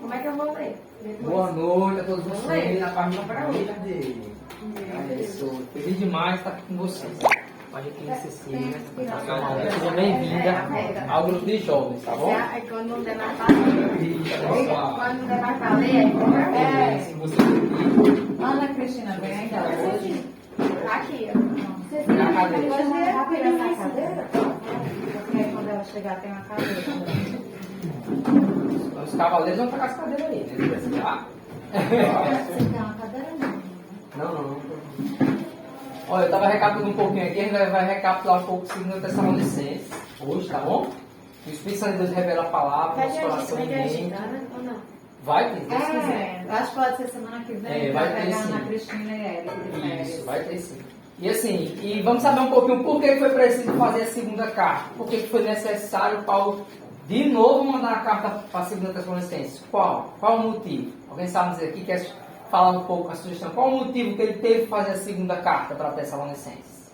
Como é que eu vou ler? Boa noite a todos vocês. Na página para hoje. Feliz demais estar aqui com vocês. Pode aqui em Cecília. Seja bem-vinda ao grupo de jovens, tá bom? Quando não der mais para ler. Quando não der mais para ler, Se você aqui. Ana Cristina, vem ainda hoje. aqui. Na cadeira. Depois vai rápido na cadeira. Porque aí quando ela chegar tem uma cadeira. Os cavaleiros vão pegar as cadeiras aí, né? Você Você tem uma cadeira não? Não. Olha, eu estava recapitulando um pouquinho aqui, a gente vai recapitular um pouco o 2 Tessalonicenses hoje, tá bom? O Espírito Santo de Deus revela a palavra, nosso coração e mente. Ou não? Vai ter, se Deus quiser. Acho que pode ser semana que vem. Vai ter pegar sim. Ana Cristina e Érico de férias. Isso, vai ter sim. E assim, e vamos saber um pouquinho por que foi preciso fazer a segunda carta. Por que foi necessário Paulo de novo mandar a carta para a 2 Tessalonicenses. Qual o motivo? Alguém sabe dizer aqui, quer falar um pouco a sugestão? Qual o motivo que ele teve que fazer a segunda carta para Tessalonicenses?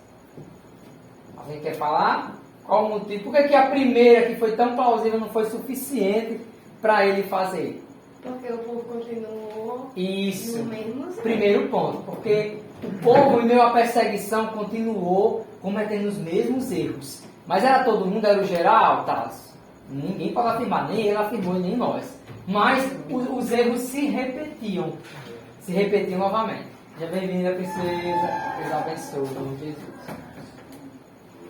Alguém quer falar? Qual o motivo? Por que a primeira, que foi tão plausível, não foi suficiente para ele fazer? Porque o povo continuou Isso. no mesmo zero. Primeiro ponto, porque o povo, em meio à perseguição, continuou cometendo os mesmos erros. Mas era todo mundo, era o geral, tá? Ninguém pode afirmar, nem ele afirmou, nem nós. Mas os erros se repetiam novamente. Seja bem-vinda, princesa. Deus abençoe, em nome de Jesus.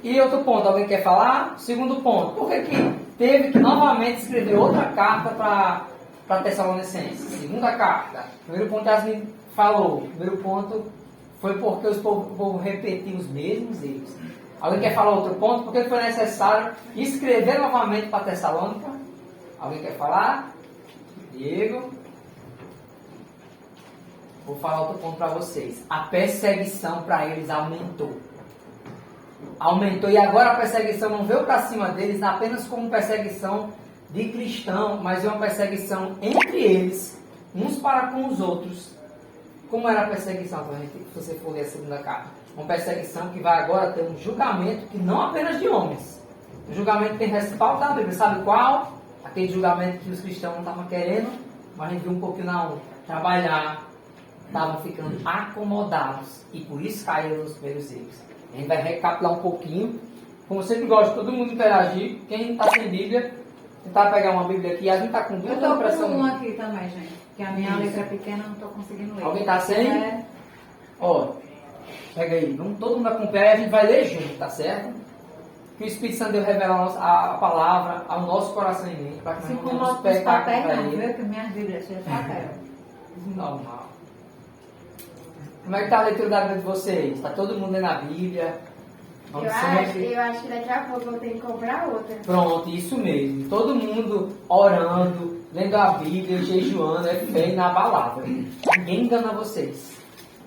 E outro ponto, alguém quer falar? Segundo ponto, por que teve que novamente escrever outra carta para Tessalonicenses? Segunda carta. Primeiro ponto, Yasmin falou. Primeiro ponto foi porque o povo repetiu os mesmos erros. Alguém quer falar outro ponto? Por que foi necessário escrever novamente para Tessalônica? Alguém quer falar? Diego? Vou falar outro ponto para vocês. A perseguição para eles aumentou. E agora a perseguição não veio para cima deles apenas como perseguição de cristão, mas é uma perseguição entre eles, uns para com os outros. Como era a perseguição, se você for ler a segunda carta? Uma perseguição que vai agora ter um julgamento que não apenas de homens. Um julgamento que tem respaldo da Bíblia. Sabe qual? Aquele julgamento que os cristãos não estavam querendo, mas a gente viu um pouquinho na onda. Trabalhar, estavam ficando acomodados e por isso caíram nos primeiros erros. A gente vai recapitular um pouquinho. Como sempre gosto, todo mundo interagir. Quem está sem Bíblia, tentar pegar uma Bíblia aqui. A gente está com Eu duas estou impressões. com uma aqui também, gente. Que a minha letra é pequena, não estou conseguindo ler. Alguém está sem? É. Ó, pega aí. Vamos todo mundo acompanhar e a gente vai ler junto, tá certo? Que o Espírito Santo Deus revela a palavra ao nosso coração e mente, para que Se nós for não tenhamos os pecado papéis, contra não, ele. viu? Que minhas Bíblias cheias de papel. Normal. Como é que está a leitura da Bíblia de vocês? Está todo mundo lendo a Bíblia? Vamos sempre... Eu acho que daqui a pouco eu tenho que comprar outra. Pronto, isso mesmo. Todo mundo orando, lendo a Bíblia, jejuando, é fé inabalável. Ninguém engana vocês.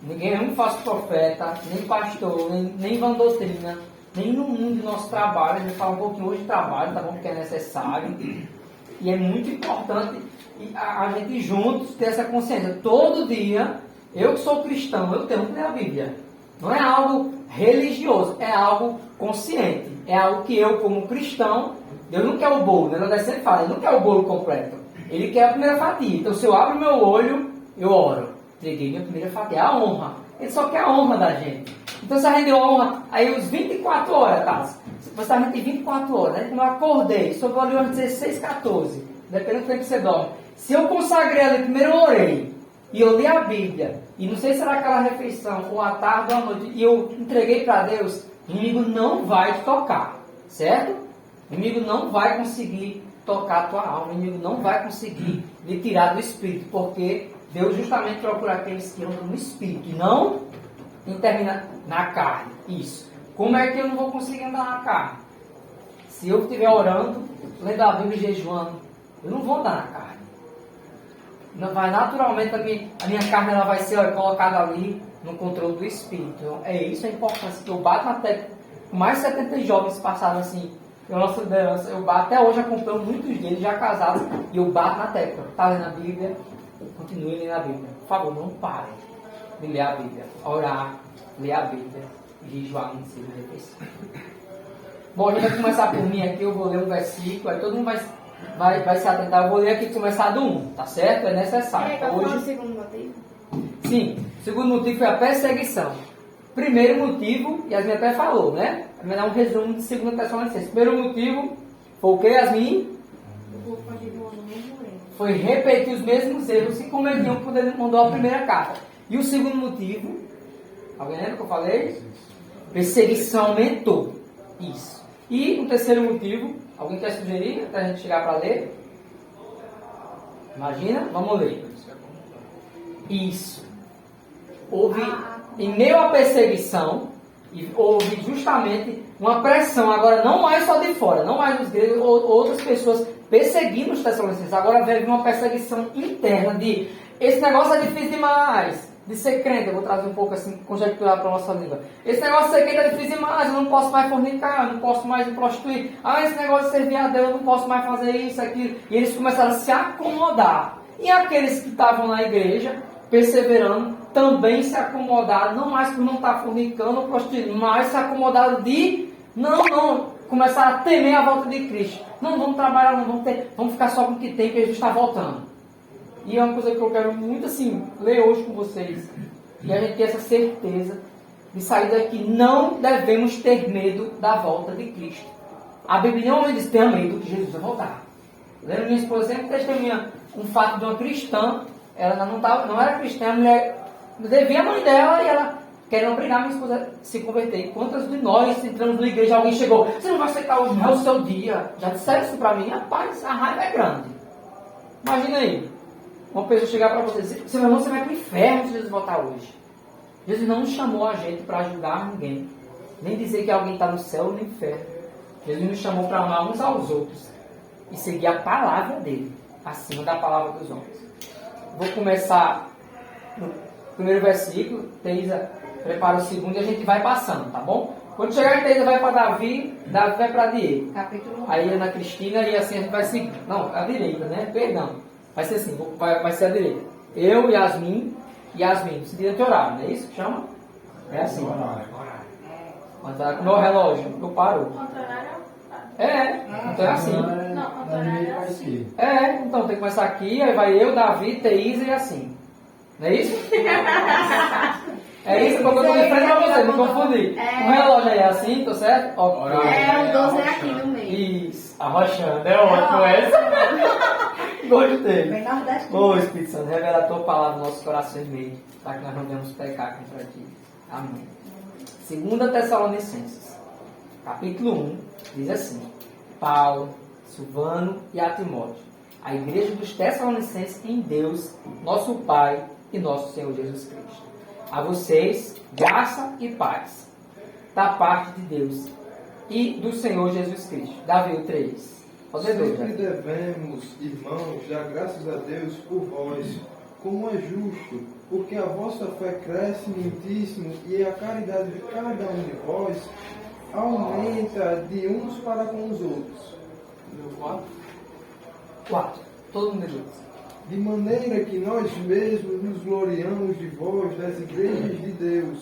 Ninguém é um falso profeta, nem pastor, nem vã doutrina, nem no mundo do nosso trabalho. A gente fala um pouquinho hoje de trabalho, tá bom? Porque é necessário. E é muito importante a gente juntos ter essa consciência. Todo dia, eu que sou cristão, eu tenho que ler a Bíblia. Não é algo religioso, é algo consciente. É algo que eu, como cristão, Deus não quer o bolo, né? Deus sempre fala, Ele não quer o bolo completo. Ele quer a primeira fatia. Então, se eu abro meu olho, eu oro. Entreguei minha primeira fatia, é a honra. Ele só quer a honra da gente. Então, se a gente deu honra, aí os 24 horas, tá? Você a gente tem 24 horas, né? Quando eu acordei, sobrou ali umas 16, 14, dependendo do tempo que você dorme. Se eu consagrei ali, primeiro eu orei, e eu li a Bíblia, e não sei se era aquela refeição, ou à tarde ou à noite, e eu entreguei para Deus, o inimigo não vai te tocar, certo? O inimigo não vai conseguir tocar a tua alma, o inimigo não vai conseguir lhe tirar do Espírito, porque Deus justamente procura aqueles que andam no Espírito, e não termina na carne. Isso. Como é que eu não vou conseguir andar na carne? Se eu estiver orando, lendo a Bíblia e jejuando, eu não vou andar na carne. Não vai, naturalmente a minha carne ela vai ser colocada ali no controle do Espírito. Então, isso a importância que eu bato na tecla. Mais de 70 jovens passaram assim. Eu bato, até hoje acompanho muitos deles já casados e eu bato na tecla. Está lendo a Bíblia? Continue lendo a Bíblia. Por favor, não pare de ler a Bíblia. Orar, ler a Bíblia e jejuar em cima da refeição. Bom, a gente vai começar por mim aqui, eu vou ler um versículo, aí todo mundo vai se atentar. Eu vou ler aqui começar do 1, tá certo? É necessário. Qual foi o Hoje, segundo motivo? sim, o segundo motivo foi a perseguição. Primeiro motivo, Yasmin até falou, né? Vai dar um resumo de 2 Tessalonicenses. Primeiro motivo foi o que, Yasmin? O povo continuou no mesmo erro. Foi repetir os mesmos erros que cometiam quando ele mandou a primeira carta. E o segundo motivo, alguém lembra que eu falei? Perseguição aumentou. Isso. E o terceiro motivo, alguém quer sugerir até a gente chegar para ler? Imagina? Vamos ler. Isso. Houve, em meio à perseguição, e houve justamente uma pressão, agora não mais só de fora, não mais dos gregos, ou outras pessoas perseguindo os tessalonicenses. Agora veio uma perseguição interna de, esse negócio é difícil demais, de ser crente. Eu vou trazer um pouco assim, conjecturar para a nossa língua. Esse negócio de ser crente é difícil demais, eu não posso mais fornicar, eu não posso mais me prostituir. Esse negócio de servir a Deus, eu não posso mais fazer isso, aquilo. E eles começaram a se acomodar. E aqueles que estavam na igreja, perseverando, também se acomodaram, não mais por não estar fornicando ou prostituindo, mas se acomodaram de, começaram a temer a volta de Cristo. Não vamos trabalhar, vamos ficar só com o que tem, que Jesus está voltando. E é uma coisa que eu quero muito assim, ler hoje com vocês. E a gente tem essa certeza de sair daqui. Não devemos ter medo da volta de Cristo. A Bíblia não diz, tenha medo que Jesus vai voltar. Lembra, minha esposa sempre testemunha um fato de uma cristã. Ela não era cristã, a mulher devia a mãe dela e ela querendo obrigar a minha esposa a se converter. E quantas de nós entramos na igreja, alguém chegou, você não vai aceitar hoje, não é o seu dia. Já disseram isso para mim, rapaz, a raiva é grande. Imagina aí, uma pessoa chegar para você e dizer, seu irmão, você vai para o inferno se Jesus voltar hoje. Jesus não nos chamou a gente para ajudar ninguém, nem dizer que alguém está no céu ou no inferno. Jesus nos chamou para amar uns aos outros e seguir a palavra dele, acima da palavra dos homens. Vou começar no primeiro versículo, Teisa prepara o segundo e a gente vai passando, tá bom? Quando chegar em Teisa vai para Davi, Davi vai para Diego. Capítulo 1. Aí Ana Cristina e assim a gente vai seguir. Não, a direita, né? Perdão. Vai ser assim, vai ser a direita. Eu, Yasmin, no sentido anti-horário, não é isso que chama? É assim. Mas tá com o meu relógio, eu paro. Então é assim. Não, contrário é assim. Então tem que começar aqui, aí vai eu, Davi, Teisa e assim. Não é isso? É isso, porque eu estou de frente para você, me confundi. O relógio aí é assim, tô certo? O 12 é aqui no meio. Isso, arrochando, é ótimo essa. Gostei. Bem nordestino. Ô Espírito Santo, revela a tua palavra no nosso coração e meio, para que nós não venhamos pecar contra ti. Amém. 2 Tessalonicenses, capítulo 1, diz assim: Paulo, Silvano e a Timóteo, a igreja dos Tessalonicenses em Deus, nosso Pai e nosso Senhor Jesus Cristo. A vocês, graça e paz, da parte de Deus e do Senhor Jesus Cristo. Davi 3. Sempre devemos, irmãos, dar graças a Deus por vós, como é justo, porque a vossa fé cresce muitíssimo e a caridade de cada um de vós aumenta de uns para com os outros. 4. Todo mundo diz. De maneira que nós mesmos nos gloriamos de vós, das igrejas de Deus,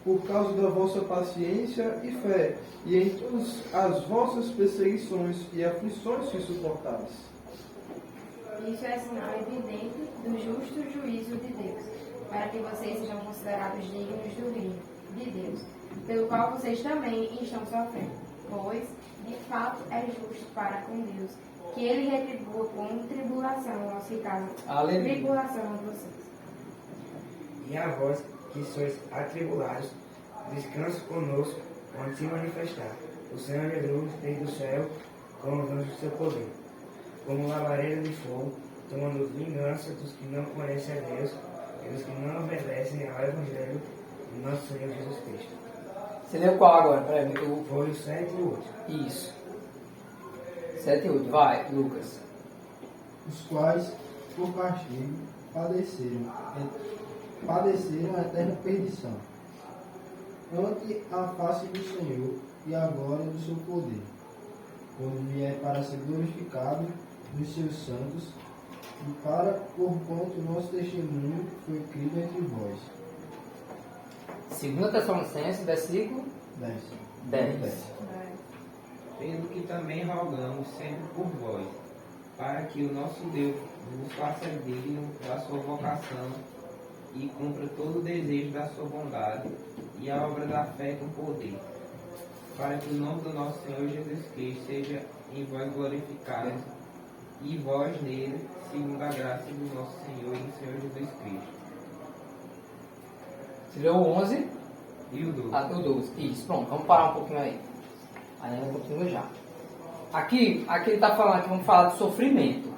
por causa da vossa paciência e fé, e em todas as vossas perseguições e aflições que suportais. Isso é sinal evidente do justo juízo de Deus, para que vocês sejam considerados dignos do reino de Deus, pelo qual vocês também estão sofrendo. Pois, de fato, é justo para com Deus que Ele retribua com tribulação o nosso caso, tribulação a vocês. E a vós que sois atribulados, descanso conosco quando se manifestar o Senhor Jesus desde o céu com os anjos do seu poder, como labareda de fogo, tomando vingança dos que não conhecem a Deus e dos que não obedecem ao Evangelho de nosso Senhor Jesus Cristo. Você leu qual agora? Peraí, Foi o 7 e o 8. Isso. 7 e 8. Vai, Lucas. Os quais, por castigo, padeceram a eterna perdição, ante a face do Senhor e a glória do seu poder, quando vier para ser glorificado nos seus santos, e para porquanto o nosso testemunho foi crido entre vós. 2 Tessalonicenses, versículo 10. 10. pelo que também rogamos sempre por vós, para que o nosso Deus vos faça digno da sua vocação e cumpra todo o desejo da sua bondade e a obra da fé com poder, para que o nome do nosso Senhor Jesus Cristo seja em vós glorificado e vós nele, segundo a graça do nosso Senhor e do Senhor Jesus Cristo. Você leu o 11? E o 12. Ah, o 12. Isso, pronto, vamos parar um pouquinho aí. Aí eu continuo já. Aqui ele está falando que vamos falar de sofrimento.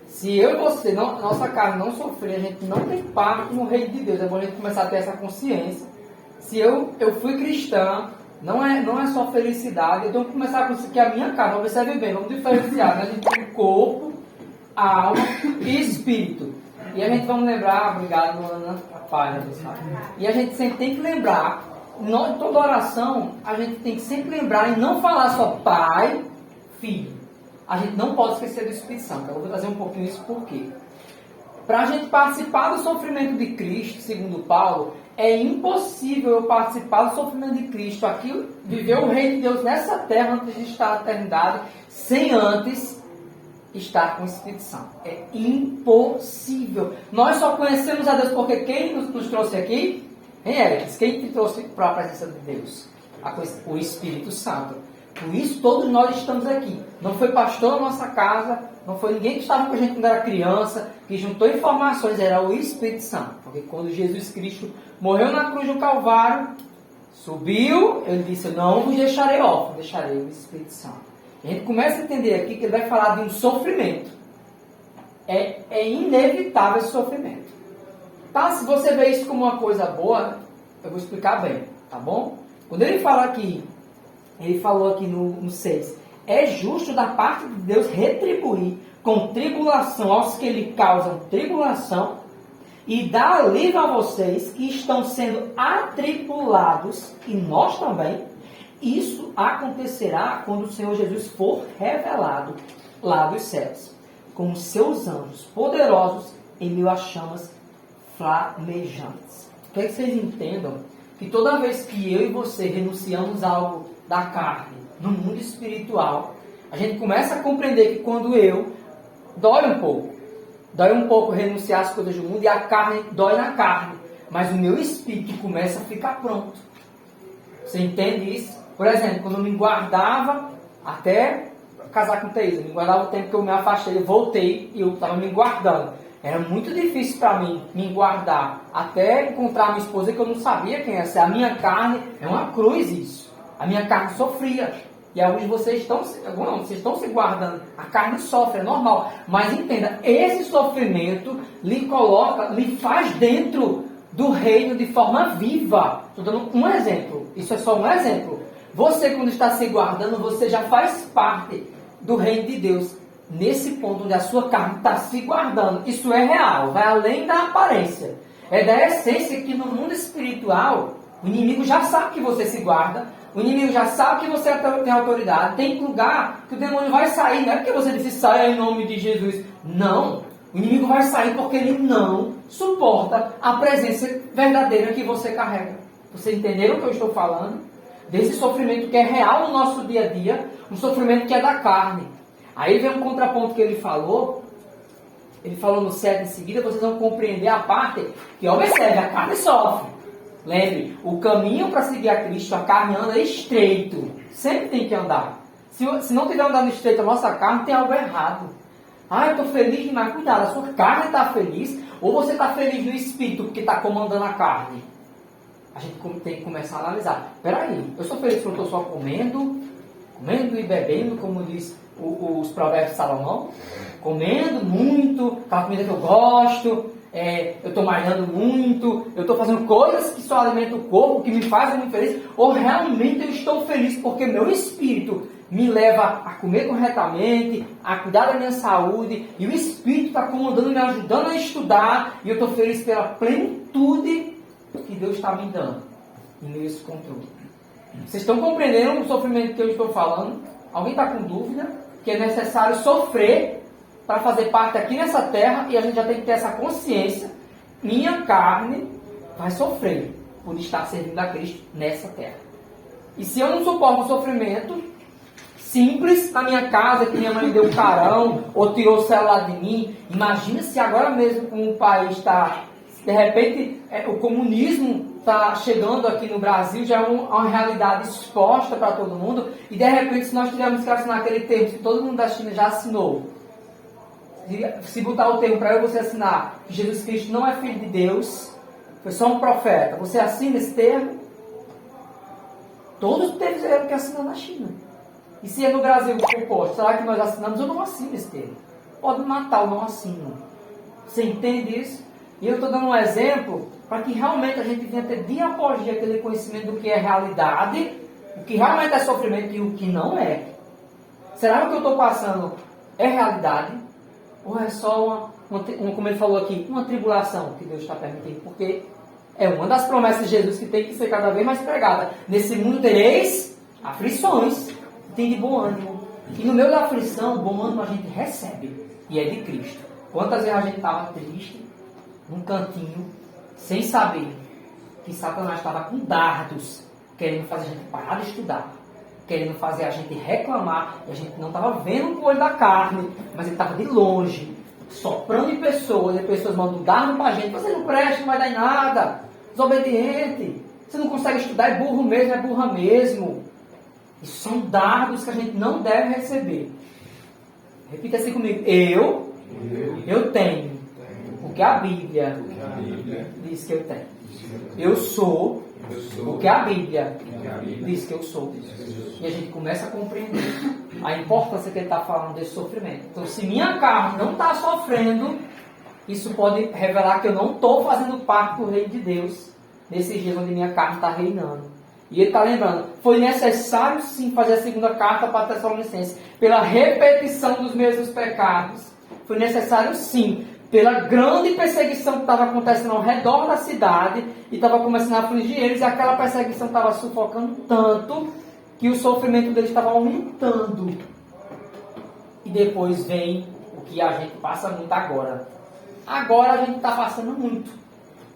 Se eu e você, nossa carne não sofrer, a gente não tem parte no reino de Deus. É bom a gente começar a ter essa consciência. Se eu fui cristã, não é só felicidade. Eu tenho que começar com isso que a minha carne, observe bem, vamos diferenciar, né? A gente tem corpo, alma e espírito. E a gente vamos lembrar, obrigado Ana, a página do site. E a gente sempre tem que lembrar, em toda oração, a gente tem que sempre lembrar e não falar só Pai, Filho. A gente não pode esquecer do Espírito Santo. Eu vou trazer um pouquinho isso por quê? Para a gente participar do sofrimento de Cristo, segundo Paulo, é impossível eu participar do sofrimento de Cristo aqui, viver o reino de Deus nessa terra antes de estar na eternidade, sem antes estar com o Espírito Santo. É impossível. Nós só conhecemos a Deus porque quem nos trouxe aqui? Quem te trouxe para a presença de Deus? O Espírito Santo. Por isso todos nós estamos aqui. Não foi pastor na nossa casa, não foi ninguém que estava com a gente quando era criança, que juntou informações, era o Espírito Santo. Porque quando Jesus Cristo morreu na cruz do Calvário, subiu, ele disse, eu não vos deixarei órfão, deixarei o Espírito Santo. A gente começa a entender aqui que ele vai falar de um sofrimento. É inevitável esse sofrimento. Tá? Se você vê isso como uma coisa boa, eu vou explicar bem, tá bom? Quando ele fala aqui, ele falou aqui no 6, é justo da parte de Deus retribuir com tribulação aos que lhe causam tribulação e dar alívio a vocês que estão sendo atribulados, e nós também. Isso acontecerá quando o Senhor Jesus for revelado lá dos céus, com os seus anjos poderosos em meio a chamas flamejantes. Quer que vocês entendam que toda vez que eu e você renunciamos a algo da carne no mundo espiritual, a gente começa a compreender que quando dói um pouco renunciar às coisas do mundo, e a carne dói na carne, mas o meu espírito começa a ficar pronto. Você entende isso? Por exemplo, quando eu me guardava, até casar com Thaisa, me guardava o tempo que eu me afastei, eu voltei e eu estava me guardando. Era muito difícil para mim me guardar, até encontrar minha esposa que eu não sabia quem ia ser. A minha carne é uma cruz isso. A minha carne sofria. E alguns de vocês vocês estão se guardando. A carne sofre, é normal. Mas entenda, esse sofrimento lhe faz dentro do reino de forma viva. Estou dando um exemplo. Isso é só um exemplo. Você, quando está se guardando, você já faz parte do reino de Deus. Nesse ponto onde a sua carne está se guardando. Isso é real, vai além da aparência. É da essência que no mundo espiritual, o inimigo já sabe que você se guarda, o inimigo já sabe que você tem autoridade. Tem lugar que o demônio vai sair, não é porque você disse saia em nome de Jesus. Não, o inimigo vai sair porque ele não suporta a presença verdadeira que você carrega. Vocês entenderam o que eu estou falando? Desse sofrimento que é real no nosso dia a dia, um sofrimento que é da carne. Aí vem um contraponto que ele falou no 7 em seguida, vocês vão compreender a parte que, observe, a carne sofre. Lembre, o caminho para seguir a Cristo, a carne anda estreito. Sempre tem que andar. Se não estiver andando estreito a nossa carne, tem algo errado. Eu estou feliz demais. Cuidado, a sua carne está feliz, ou você está feliz no espírito porque está comandando a carne? A gente tem que começar a analisar. Peraí, eu sou feliz porque eu estou só comendo e bebendo, como diz os provérbios de Salomão, comendo muito, aquela comida que eu gosto, eu estou malhando muito, eu estou fazendo coisas que só alimentam o corpo, que me fazem muito feliz, ou realmente eu estou feliz porque meu espírito me leva a comer corretamente, a cuidar da minha saúde, e o espírito está comandando, me ajudando a estudar, e eu estou feliz pela plenitude que Deus está me dando, em meio a esse controle. Vocês estão compreendendo o sofrimento que eu estou falando? Alguém está com dúvida? Que é necessário sofrer para fazer parte aqui nessa terra, e a gente já tem que ter essa consciência. Minha carne vai sofrer por estar servindo a Cristo nessa terra. E se eu não suporto o sofrimento, simples na minha casa, que minha mãe me deu um carão, ou tirou o celular de mim. Imagina se agora mesmo como o país está, de repente, o comunismo está chegando aqui no Brasil, já é uma realidade exposta para todo mundo, e de repente se nós tivermos que assinar aquele termo que todo mundo da China já assinou, se botar o termo para eu você assinar que Jesus Cristo não é filho de Deus, foi só um profeta, você assina esse termo? Todos tiveram que assinar na China. E se é no Brasil composto, será que nós assinamos? Eu não assino esse termo. Pode me matar, eu não assino. Você entende isso? E eu estou dando um exemplo para que realmente a gente venha ter dia após dia aquele conhecimento do que é realidade, o que realmente é sofrimento e o que não é. Será que o que eu estou passando é realidade? Ou é só como ele falou aqui, uma tribulação que Deus está permitindo? Porque é uma das promessas de Jesus que tem que ser cada vez mais pregada. Nesse mundo tereis aflições. Tem de bom ânimo. E no meio da aflição, bom ânimo a gente recebe. E é de Cristo. Quantas vezes a gente estava triste, num cantinho, sem saber que Satanás estava com dardos, querendo fazer a gente parar de estudar, querendo fazer a gente reclamar, e a gente não estava vendo com o olho da carne, mas ele estava de longe, soprando em pessoas, e pessoas mandam dardo para a gente. Você não presta, não vai dar em nada, desobediente, você não consegue estudar, é burro mesmo, é burra mesmo. Isso são dardos que a gente não deve receber. Repita assim comigo. Eu tenho o que a Bíblia diz que eu tenho. Eu sou o que a Bíblia diz que eu sou. E a gente começa a compreender a importância que ele está falando desse sofrimento. Então, se minha carne não está sofrendo, isso pode revelar que eu não estou fazendo parte do reino de Deus nesses dias onde minha carne está reinando. E ele está lembrando, foi necessário sim fazer a segunda carta para Tessalonicenses, pela repetição dos mesmos pecados. Foi necessário sim, pela grande perseguição que estava acontecendo ao redor da cidade, e estava começando a afligir eles, e aquela perseguição estava sufocando tanto, que o sofrimento deles estava aumentando. E depois vem o que a gente passa muito agora. Agora a gente está passando muito.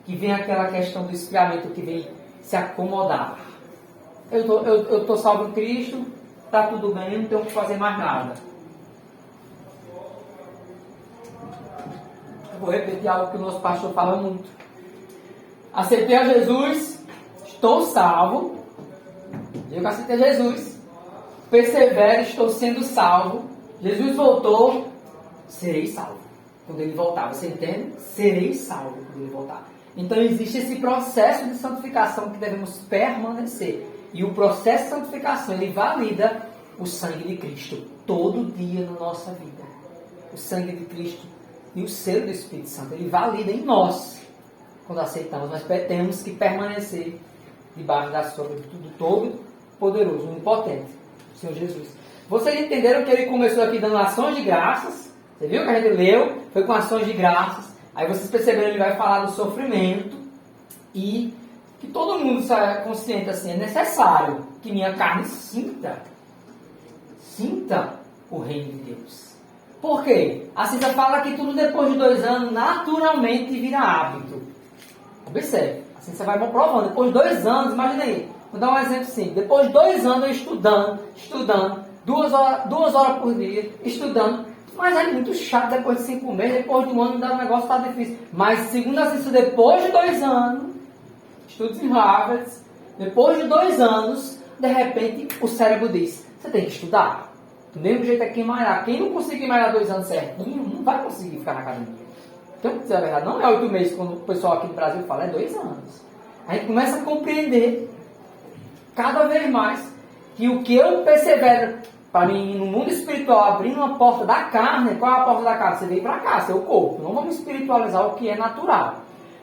Que vem aquela questão do esfriamento que vem se acomodar. Eu estou salvo em Cristo, está tudo bem, não tenho que fazer mais nada. Eu vou repetir algo que o nosso pastor fala muito. Aceitei a Jesus, estou salvo. Eu que aceitei a Jesus. Persevero, estou sendo salvo. Jesus voltou, serei salvo. Quando ele voltar, você entende? Serei salvo quando ele voltar. Então existe esse processo de santificação que devemos permanecer. E o processo de santificação, ele valida o sangue de Cristo todo dia na nossa vida. O sangue de Cristo e o selo do Espírito Santo, ele valida em nós quando aceitamos. Nós temos que permanecer debaixo da sombra do Todo-Poderoso, Onipotente, o Senhor Jesus. Vocês entenderam que ele começou aqui dando ações de graças? Você viu que a gente leu? Foi com ações de graças. Aí vocês perceberam, ele vai falar do sofrimento e que todo mundo seja consciente assim, é necessário que minha carne sinta o reino de Deus. Por quê? A Cíntia fala que tudo depois de 2 anos naturalmente vira hábito. Observe, a Cíntia vai provando. Depois de 2 anos, imagina aí, vou dar um exemplo simples. Depois de 2 anos eu estudando, 2 horas por dia, estudando. Mas é muito chato depois de 5 meses, depois de 1 ano, o negócio está difícil. Mas segundo a Cíntia, depois de 2 anos, estudos em Harvard, depois de 2 anos, de repente o cérebro diz, você tem que estudar. Do mesmo jeito é quem malhar. Quem não conseguir malhar 2 anos certinho, não vai conseguir ficar na academia. Então, dizer a verdade, não é 8 meses, quando o pessoal aqui no Brasil fala, é 2 anos. A gente começa a compreender cada vez mais que o que eu persevero para mim, no mundo espiritual, abrindo uma porta da carne, qual é a porta da carne? Você veio para cá, seu corpo. Não vamos espiritualizar o que é natural.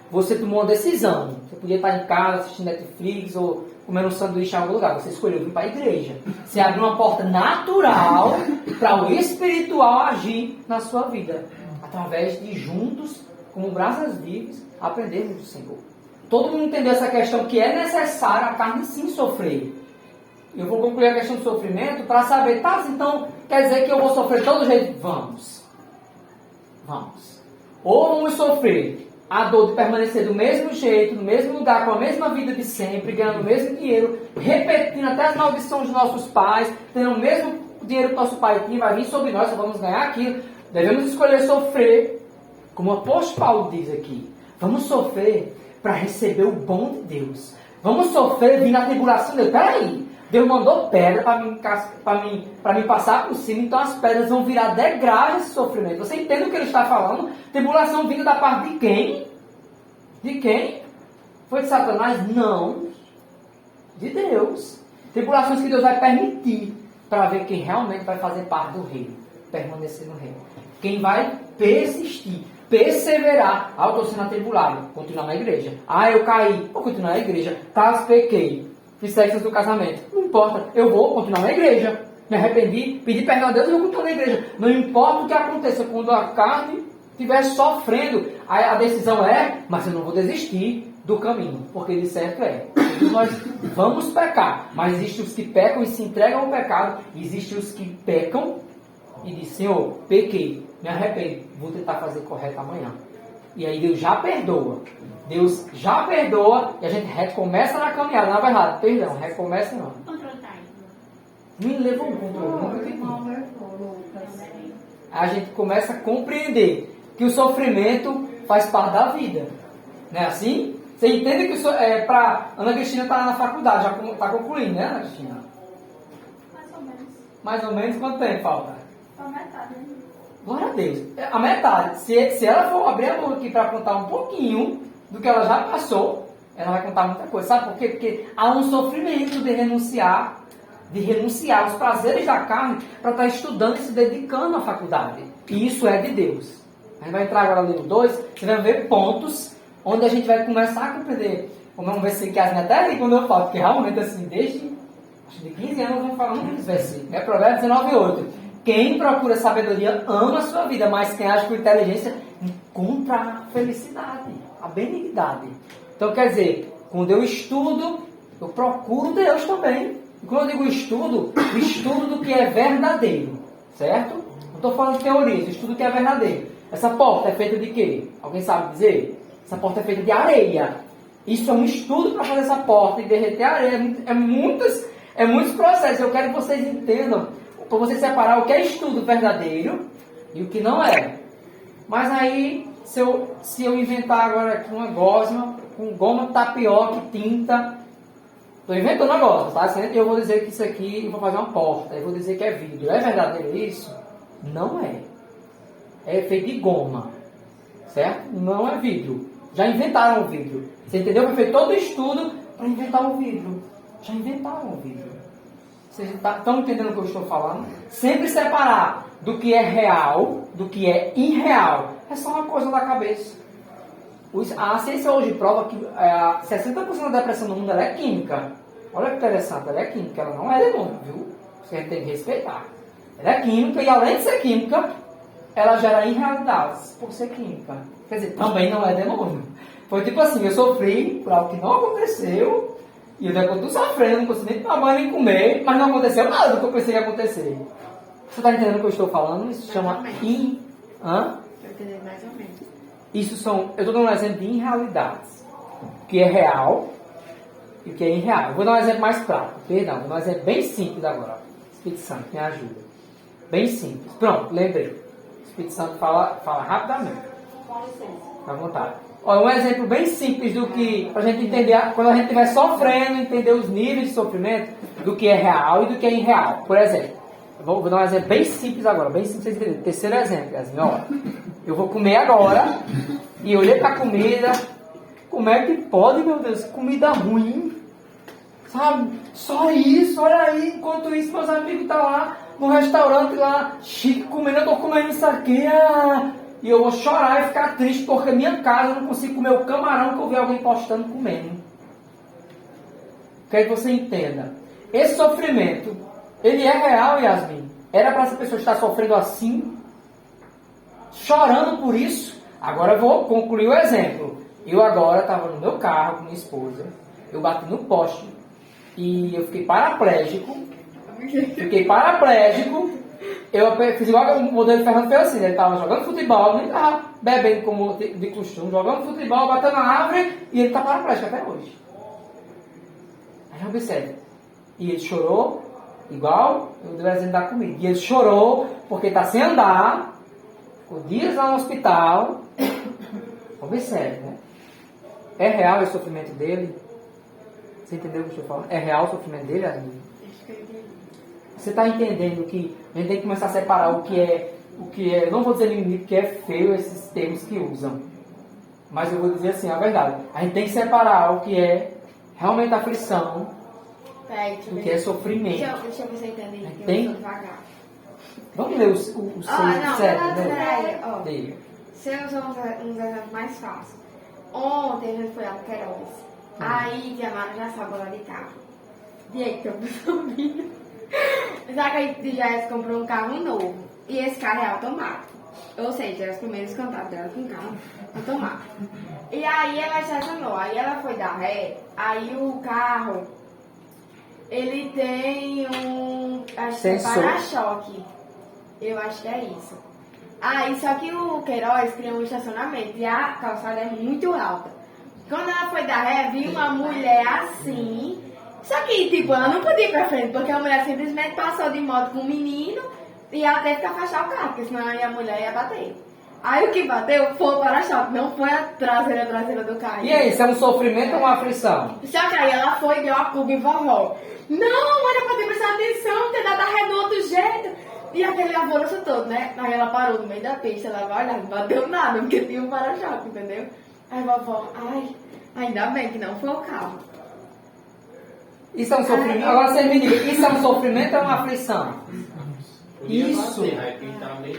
Você tomou uma decisão. Você podia estar em casa assistindo Netflix ou comendo um sanduíche em algum lugar. Você escolheu vir para a igreja. Você abriu uma porta natural para o espiritual agir na sua vida. Através de juntos, como brasas vivas, aprendermos do Senhor. Todo mundo entendeu essa questão que é necessário a carne sim sofrer. Eu vou concluir a questão do sofrimento para saber, tá, então quer dizer que eu vou sofrer de todo jeito? Vamos. Ou vamos sofrer a dor de permanecer do mesmo jeito, no mesmo lugar, com a mesma vida de sempre, ganhando o mesmo dinheiro, repetindo até as maldições dos nossos pais, tendo o mesmo o dinheiro que nosso pai tinha vai vir sobre nós, só vamos ganhar aquilo. Devemos escolher sofrer, como o apóstolo Paulo diz aqui. Vamos sofrer para receber o bom de Deus. Vamos sofrer vir na tribulação de Deus. Peraí, Deus mandou pedra para me passar por cima, então as pedras vão virar degraus desse sofrimento. Você entende o que ele está falando? Tribulação vinda da parte de quem? De quem? Foi de Satanás? Não. De Deus. Tribulações que Deus vai permitir para ver quem realmente vai fazer parte do reino, permanecer no reino. Quem vai persistir, perseverar. Eu estou sendo atribulado, continuar na igreja. Eu caí, vou continuar na igreja. Caso pequei, fiz sexo do casamento, não importa, eu vou continuar na igreja. Me arrependi, pedi perdão a Deus e vou continuar na igreja. Não importa o que aconteça quando a carne estiver sofrendo, a decisão mas eu não vou desistir do caminho, porque de certo nós vamos pecar, mas existem os que pecam e se entregam ao pecado, e existem os que pecam e dizem, Senhor, pequei, me arrependo, vou tentar fazer correto amanhã. E aí Deus já perdoa, e a gente recomeça na caminhada. Não é errado, perdão, recomeça não. Me levou um controle, a gente começa a compreender que o sofrimento faz parte da vida, não é assim? Você entende que Ana Cristina está na faculdade, já está concluindo, né, Ana Cristina? Mais ou menos. Mais ou menos quanto tempo falta? A metade, né? Glória a Deus. A metade. Se ela for abrir a mão aqui para contar um pouquinho do que ela já passou, ela vai contar muita coisa. Sabe por quê? Porque há um sofrimento de renunciar aos prazeres da carne para estar estudando e se dedicando à faculdade. E isso é de Deus. A gente vai entrar agora no livro 2, você vai ver pontos onde a gente vai começar a compreender. Vamos ver se que as até ali quando eu falo, porque realmente assim, desde acho de 15 anos vamos falando desse versículo. É Provérbios 19:8. Quem procura sabedoria ama a sua vida, mas quem age com inteligência encontra a felicidade, a benignidade. Então quer dizer, quando eu estudo, eu procuro Deus também. E quando eu digo estudo, o estudo do que é verdadeiro, certo? Não estou falando de teorias, estudo do que é verdadeiro. Essa porta é feita de quê? Alguém sabe dizer? Essa porta é feita de areia. Isso é um estudo para fazer essa porta e derreter a areia. É muitos processos. Eu quero que vocês entendam, para vocês separar o que é estudo verdadeiro e o que não é. Mas aí, se eu inventar agora aqui uma gosma, com goma, tapioca e tinta, estou inventando uma gosma, tá? E eu vou dizer que isso aqui, eu vou fazer uma porta, eu vou dizer que é vidro. É verdadeiro isso? Não é. É feito de goma, certo? Não é vidro. Já inventaram o vidro. Você entendeu? Foi feito todo o estudo para inventar o vidro. Já inventaram o vidro. Vocês estão entendendo o que eu estou falando? Sempre separar do que é real, do que é irreal. É só uma coisa da cabeça. A ciência hoje prova que 60% da depressão no mundo ela é química. Olha que interessante, ela é química, ela não é demônio, viu? Você tem que respeitar. Ela é química e além de ser química, ela gera irrealidades por ser química. Quer dizer, também não é demônio. Foi tipo assim, eu sofri por algo que não aconteceu, e eu já estou sofrendo, não consigo nem tomar banho nem comer, mas não aconteceu nada do que eu pensei que ia acontecer. Você está entendendo o que eu estou falando? Isso se chama Eu entendi mais ou menos. Eu estou dando um exemplo de irrealidades. O que é real e o que é irreal. Eu vou dar um exemplo mais prático, perdão, vou dar um exemplo bem simples agora. Espírito Santo, me ajuda. Bem simples. Pronto, lembrei. O Espírito Santo fala rapidamente. À vontade. Olha, um exemplo bem simples do que, para a gente entender, quando a gente estiver sofrendo, entender os níveis de sofrimento, do que é real e do que é irreal. Por exemplo, vou dar um exemplo bem simples agora, bem simples para vocês entenderem. Terceiro exemplo, assim, olha, eu vou comer agora, e eu olhei para a comida, como é que pode, meu Deus, comida ruim? Sabe? Só isso, olha aí, enquanto isso meus amigos estão lá, no restaurante lá, chique, comendo, eu estou comendo isso aqui, e eu vou chorar e ficar triste porque minha casa eu não consigo comer o camarão que eu vi alguém postando comendo. Quero que você entenda. Esse sofrimento, ele é real, Yasmin. Era para essa pessoa estar sofrendo assim, chorando por isso. Agora eu vou concluir o exemplo. Eu agora estava no meu carro com minha esposa, eu bati no poste e eu fiquei paraplégico. Eu fiz igual o modelo Fernando fez assim, ele estava jogando futebol, nem estava bebendo como de costume, jogando futebol, batendo na árvore, e ele está paraplégico até hoje. Aí observe. E ele chorou, Igual eu dei o exemplo da comida. E ele chorou porque está sem andar, ficou dias lá no hospital. Observe, né? É real esse sofrimento dele? Você entendeu o que eu estou falando? É real o sofrimento dele, Yasmin? Acho que eu entendi. Você está entendendo que a gente tem que começar a separar o que é, não vou dizer inimigo, porque é feio esses termos que usam. Mas eu vou dizer assim, a verdade. A gente tem que separar o que é realmente aflição Peraí, deixa eu do ver. que é sofrimento. Deixa eu ver se eu entendi, que Tem? eu sou devagar. Vamos ler o 6 não, e 7, né? peraí, ó. Diga. Se eu usar uns exemplos mais fáceis. Ontem a gente foi lá no Queiroz. Aí Diamara já sabe lá de carro. E aí que eu subindo. Só que aí já comprou um carro novo. E esse carro é automático. Ou seja, é os primeiros contatos dela com carro automático. E aí ela estacionou. Aí ela foi dar ré. Aí o carro, ele tem acho que é Sensor. para-choque. Eu acho que é isso. Aí, só que o Queiroz criou um estacionamento e a calçada é muito alta. Quando ela foi dar ré, viu uma mulher assim. Só que, tipo, ela não podia ir pra frente, porque a mulher simplesmente passou de moto com um menino e ela teve que afastar o carro, porque senão aí a mulher ia bater. Aí o que bateu foi o para-choque, não foi a traseira do carro. E aí, isso é um sofrimento ou uma aflição? Só que aí ela foi e deu a curva em vovó. Não, era pra ter prestado atenção, ter dado a ré do outro jeito. E aquele alvoroço todo, né? Aí ela parou no meio da pista, ela vai olhar, não bateu nada, porque tinha um para-choque, entendeu? Aí vovó, ai, ainda bem que não foi o carro. Isso é um sofrimento? Agora você me diga, isso é um sofrimento ou uma aflição?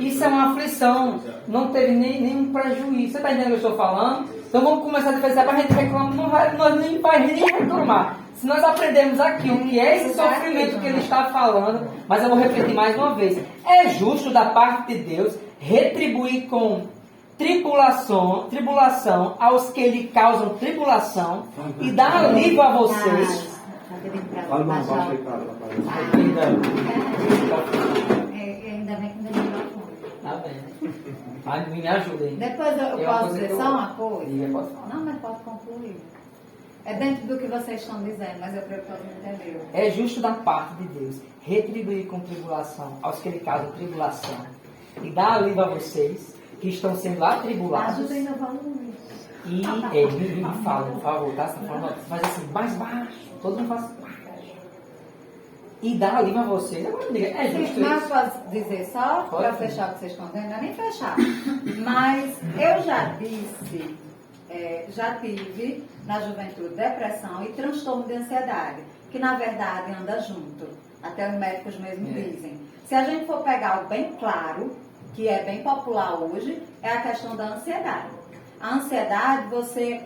Isso é uma aflição. Não teve nenhum prejuízo. Você está entendendo o que eu estou falando? Então vamos começar a diferenciar para a gente reclamar. Nós nem vai nem reclamar. Se nós aprendemos aqui o que é esse sofrimento que ele está falando, mas eu vou repetir mais uma vez. É justo da parte de Deus retribuir com tribulação aos que lhe causam tribulação e dar alívio a vocês. Fala mais baixo aí, cara. Ainda bem que não deu microfone. Tá bem. Mas me ajuda aí. Depois eu É uma posso coisa dizer que eu- só uma coisa? Diga, pode falar. Não, mas pode concluir. É dentro do que vocês estão dizendo, mas eu creio que todo mundo entendeu. É justo da parte de Deus retribuir com tribulação aos que lhe causam tribulação e dar alívio a vocês que estão sendo atribulados. Ajudem meu volume. E me fala, por favor, tá? Você tá falando, faz assim, mais baixo. Todo mundo faz baixo. E dá alívio a vocês. Agora me diga, é justo Sim, mas isso? posso dizer só, Pode. para fechar o que vocês estão dizendo, não é nem fechar. Mas eu já disse, já tive na juventude depressão e transtorno de ansiedade, que na verdade anda junto. Até os médicos mesmo dizem. Se a gente for pegar o bem claro, que é bem popular hoje, é a questão da ansiedade. A ansiedade, você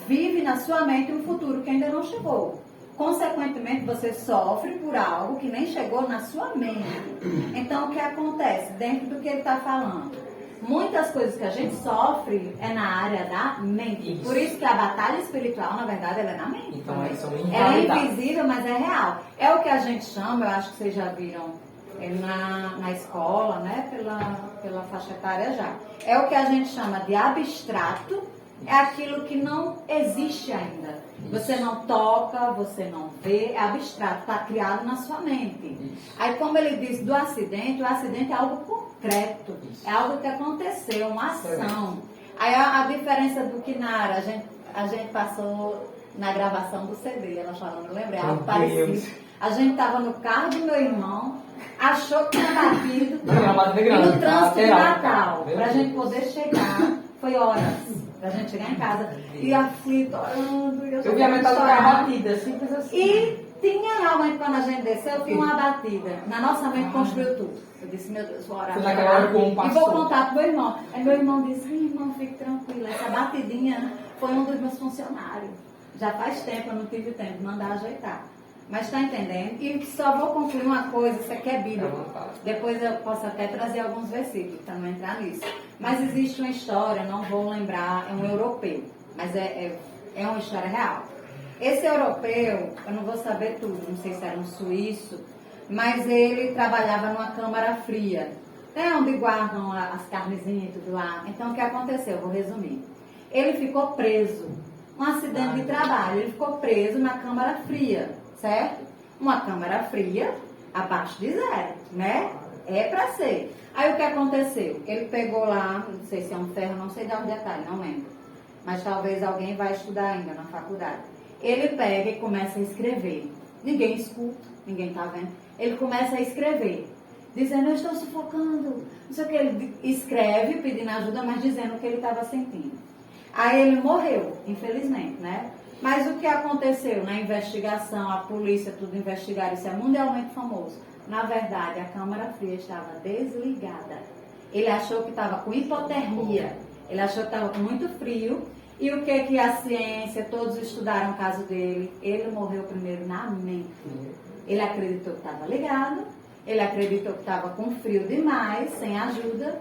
vive na sua mente um futuro que ainda não chegou. Consequentemente, você sofre por algo que nem chegou na sua mente. Então, o que acontece dentro do que ele está falando? Muitas coisas que a gente sofre é na área da mente. Isso. Por isso que a batalha espiritual, na verdade, ela é na mente. Então, isso é uma Ela é realidade. invisível, mas é real. É o que a gente chama, eu acho que vocês já viram na escola, né? Pela faixa etária já. É o que a gente chama de abstrato, é aquilo que não existe ainda. Você não toca, você não vê, é abstrato, está criado na sua mente. Aí, como ele disse do acidente, o acidente é algo concreto, é algo que aconteceu, uma ação. Aí a diferença do que Nara, a gente passou na gravação do CD, ela falando, lembrei, algo Meu parecido. Deus. A gente estava no carro do meu irmão, achou que tinha batido, Não, é uma e grande, no trânsito de lateral, Natal, meu para a Deus. gente poder chegar, foi horas pra gente chegar em casa. E aflito, orando, e Eu vi a metade do chorar. carro batida, simples assim. E tinha realmente, quando a gente desceu, tinha uma batida. Na nossa mente construiu tudo. Eu disse, meu Deus, vou orar. Foi naquela hora que o homem E passou. vou contar pro meu irmão. Aí meu irmão disse, irmão, fique tranquilo. Essa batidinha foi um dos meus funcionários. Já faz tempo, eu não tive tempo de mandar ajeitar. Mas está entendendo? E só vou concluir uma coisa, isso aqui é Bíblia. Depois eu posso até trazer alguns versículos para não entrar nisso. Mas existe uma história, não vou lembrar, é um europeu. Mas é uma história real. Esse europeu, eu não vou saber tudo, não sei se era um suíço, mas ele trabalhava numa câmara fria. É onde guardam as carnezinhas e tudo lá. Então o que aconteceu? Vou resumir. Ele ficou preso. Um acidente de trabalho. Ele ficou preso na câmara fria, certo? Uma câmara fria, abaixo de zero, né? É para ser. Aí o que aconteceu? Ele pegou lá, não sei se é um ferro, não sei dar o detalhe, não lembro. Mas talvez alguém vai estudar ainda na faculdade. Ele pega e começa a escrever. Ninguém escuta, ninguém está vendo. Ele começa a escrever, dizendo, eu estou sufocando. Não sei o que, ele escreve pedindo ajuda, mas dizendo o que ele estava sentindo. Aí ele morreu, infelizmente, né? Mas o que aconteceu na investigação, a polícia, tudo investigaram, isso é mundialmente famoso. Na verdade, a câmara fria estava desligada. Ele achou que estava com hipotermia, ele achou que estava com muito frio. E o que a ciência, todos estudaram o caso dele, ele morreu primeiro na mente. Ele acreditou que estava ligado, ele acreditou que estava com frio demais, sem ajuda.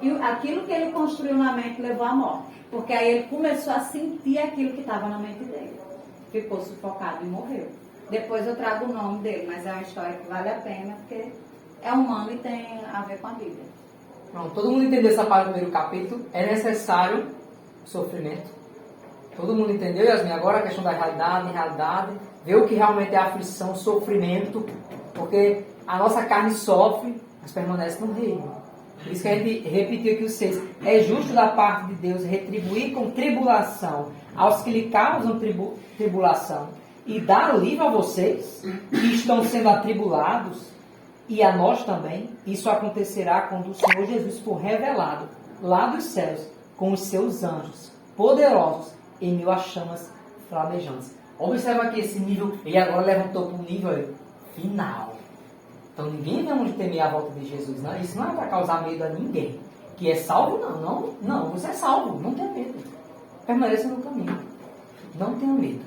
E aquilo que ele construiu na mente levou à morte. Porque aí ele começou a sentir aquilo que estava na mente dele. Ficou sufocado e morreu. Depois eu trago o nome dele, mas é uma história que vale a pena, porque é humano e tem a ver com a Bíblia. Pronto, todo mundo entendeu essa parte do primeiro capítulo. É necessário sofrimento. Todo mundo entendeu, Yasmin? Agora a questão da realidade, ver o que realmente é aflição, sofrimento, porque a nossa carne sofre, mas permanece no reino. Por isso que a gente repetiu aqui o 6. É justo da parte de Deus retribuir com tribulação aos que lhe causam tribulação e dar o livro a vocês que estão sendo atribulados e a nós também. Isso acontecerá quando o Senhor Jesus for revelado lá dos céus com os seus anjos poderosos em meio a chamas flamejantes. Observa que esse nível, ele agora levantou para o nível final. Então ninguém vai temer a volta de Jesus. Não? Isso não é para causar medo a ninguém. Que é salvo, não, você é salvo, não tenha medo. Permaneça no caminho. Não tenha medo.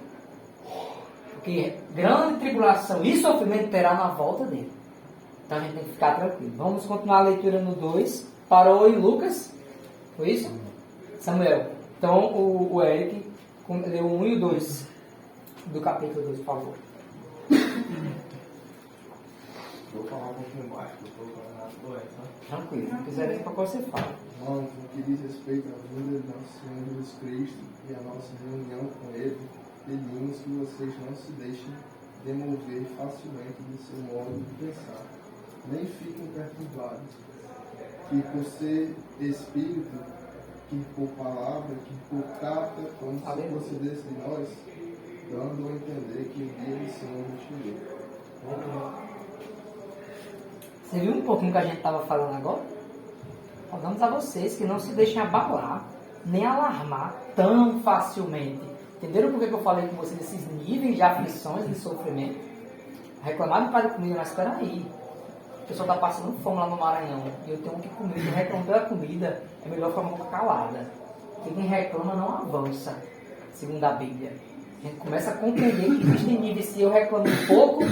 Porque grande tribulação e sofrimento terá na volta dele. Então a gente tem que ficar tranquilo. Vamos continuar a leitura no 2. Parou em Lucas? Foi isso? Samuel. Então o Eric leu o 1 e o 2 do capítulo 2, por favor. Vou falar um pouquinho mais, que eu estou falando na doença. Tranquilo, se quiser vir para qual você fala. Irmãos, no que diz respeito à vinda de nosso Senhor Jesus Cristo e à nossa reunião com Ele, pedimos que vocês não se deixem demover facilmente do seu modo de pensar, nem fiquem perturbados, que por ser Espírito, que por palavra, que por carta, como se procedesse de nós, dando a entender que o dia do Senhor não chegou. Você viu um pouquinho que a gente estava falando agora? Falamos a vocês que não se deixem abalar, nem alarmar tão facilmente. Entenderam por que eu falei com vocês desses níveis de aflições, de sofrimento? Reclamar de pai de comida, mas espera aí. A pessoa está passando fome lá no Maranhão e eu tenho que comer. Quem reclama pela comida é melhor ficar uma boca calada. Porque quem reclama não avança, segundo a Bíblia. A gente começa a compreender que existem níveis. Se eu reclamo um pouco,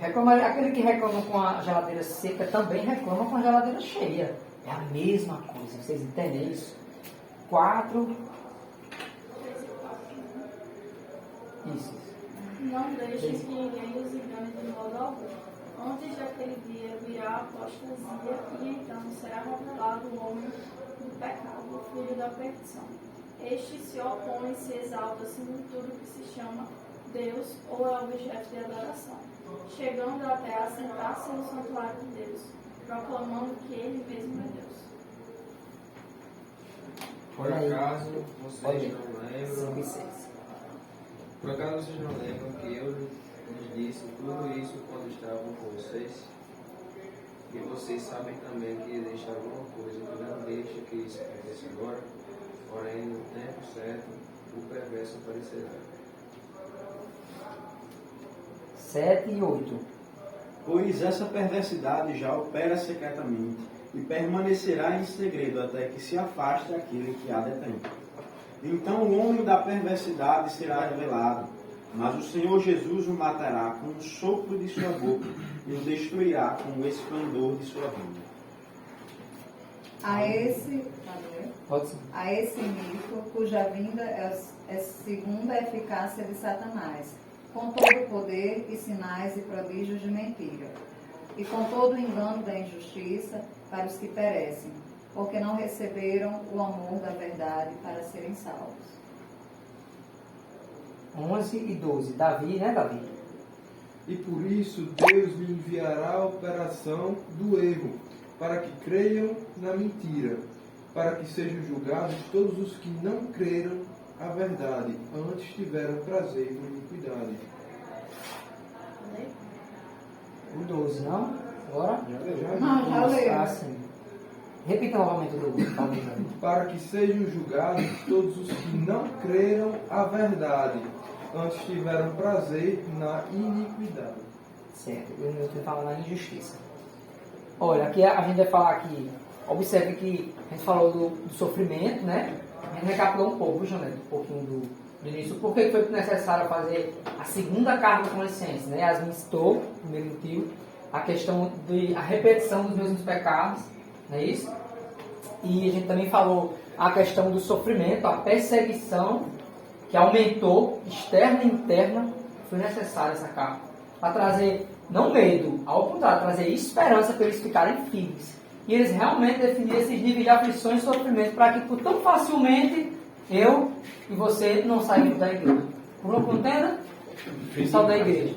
aquele que reclama com a geladeira seca também reclama com a geladeira cheia. É a mesma coisa. Vocês entendem isso? 4. Isso. Não deixes que ninguém os engane de modo algum. Antes daquele dia virá a apostasia e então será revelado o homem do pecado, o filho da perdição. Este se opõe e se exalta acima de tudo que se chama Deus ou é objeto de adoração, chegando até a sentar-se no santuário de Deus, proclamando que Ele mesmo é Deus. Por acaso vocês não 5 e lembram? 6. Por acaso vocês não lembram que eu lhes disse tudo isso quando estavam com vocês? E vocês sabem também que existe alguma coisa que não deixa que isso aconteça agora, porém no tempo certo o perverso aparecerá. 7 e 8. Pois essa perversidade já opera secretamente e permanecerá em segredo até que se afaste aquele que a detém. Então o homem da perversidade será revelado, mas o Senhor Jesus o matará com o sopro de sua boca e o destruirá com o esplendor de sua vinda. A esse mito, cuja vinda é segundo a eficácia de Satanás, com todo o poder e sinais e prodígios de mentira, e com todo o engano da injustiça para os que perecem, porque não receberam o amor da verdade para serem salvos. 11 e 12. Davi, né, Davi? e por isso Deus lhe enviará a operação do erro, para que creiam na mentira, para que sejam julgados todos os que não creram a verdade, antes tiveram prazer na iniquidade. O 12, não? Agora? Não, já leu. Ah, sim. Repita novamente o 12. Para que sejam julgados todos os que não creram a verdade, antes tiveram prazer na iniquidade. Certo, eu estou falando na injustiça. Olha, aqui a gente vai falar aqui, observe que a gente falou do sofrimento, né? A gente recapitulou um pouco, Janete, um pouquinho do início. Por que foi necessário fazer a segunda carga com licença, né? Yasmin citou, primeiro motivo, a questão da repetição dos mesmos pecados, não é isso? E a gente também falou a questão do sofrimento, a perseguição, que aumentou, externa e interna, foi necessária essa carga. Para trazer, não medo, ao contrário, trazer esperança para eles ficarem firmes. E eles realmente definiram esses níveis de aflições e sofrimento para que, por tão facilmente, eu e você não saímos da igreja. Por uma contenda, só da igreja.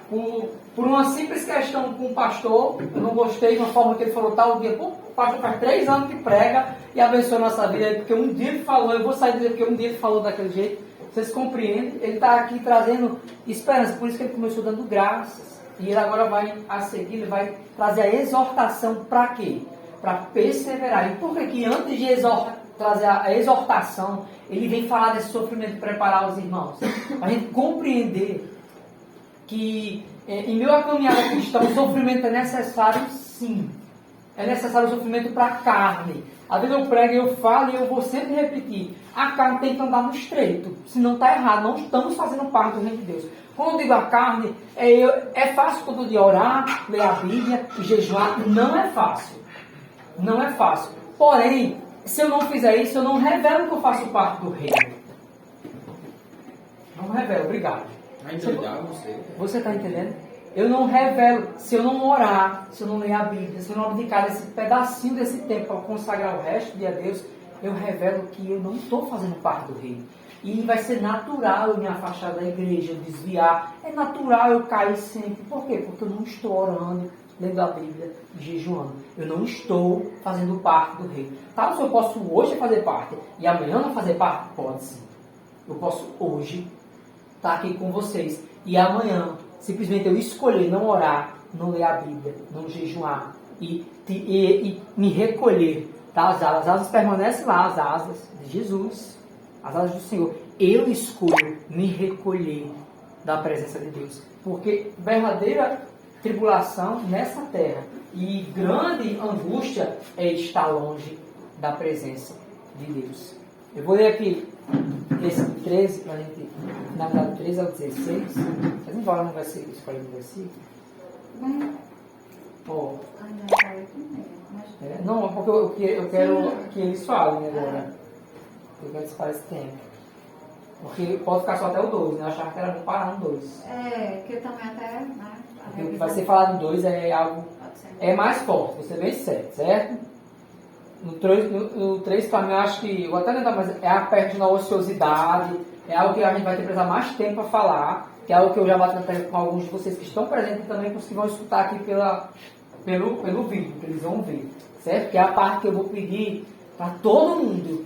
Por uma simples questão com o pastor, eu não gostei de uma forma que ele falou tal dia. Pô, o pastor faz 3 anos que prega e abençoa a nossa vida, porque um dia ele falou, eu vou sair dele porque um dia ele falou daquele jeito. Vocês compreendem? Ele está aqui trazendo esperança, por isso que ele começou dando graças. E ele agora vai, a seguir, ele vai trazer a exortação para quê? Para perseverar. E por que antes de trazer a exortação, ele vem falar desse sofrimento e preparar os irmãos? Para a gente compreender que em meu caminhada cristã o sofrimento é necessário, sim. É necessário o sofrimento para a carne. Às vezes eu prego, eu falo e eu vou sempre repetir. A carne tem que andar no estreito. Senão está errado. Não estamos fazendo parte do reino de Deus. Quando eu digo a carne, é fácil todo dia orar, ler a Bíblia e jejuar. Não é fácil. Não é fácil. Porém, se eu não fizer isso, eu não revelo que eu faço parte do reino. Não revelo, obrigado. Você está entendendo? Eu não revelo, se eu não orar, se eu não ler a Bíblia, se eu não abdicar desse pedacinho desse tempo para consagrar o resto de a Deus, eu revelo que eu não estou fazendo parte do reino. E vai ser natural eu me afastar da igreja, eu desviar. É natural eu cair sempre. Por quê? Porque eu não estou orando, lendo a Bíblia e jejuando. Eu não estou fazendo parte do reino. Tá, se eu posso hoje fazer parte e amanhã não fazer parte? Pode sim. Eu posso hoje estar aqui com vocês e amanhã simplesmente eu escolher não orar, não ler a Bíblia, não jejuar e me recolher das asas. As asas permanecem lá, as asas de Jesus, as asas do Senhor. Eu escolho me recolher da presença de Deus. Porque verdadeira tribulação nessa terra e grande angústia é estar longe da presença de Deus. Eu vou ler aqui esse 13, para a gente, na verdade, 13 ao 16. Vocês não falam no versículo, escolhe no versículo? Oh. Não, porque eu quero que eles falem agora. Eu quero que eles falem esse tempo. Porque pode ficar só até o 2, né? Eu achava que era bom parar no 2. Que eu também até... Porque o que vai ser falado no 2 é algo... É mais forte, você vê certo? No 3 para mim, eu acho que... Eu vou até lembrar, mas é a perto da ociosidade. É algo que a gente vai ter que precisar mais tempo para falar. Que é algo que eu já bato na tela com alguns de vocês que estão presentes e também com os que vão escutar aqui pelo vídeo, que eles vão ver. Certo? Que é a parte que eu vou pedir para todo mundo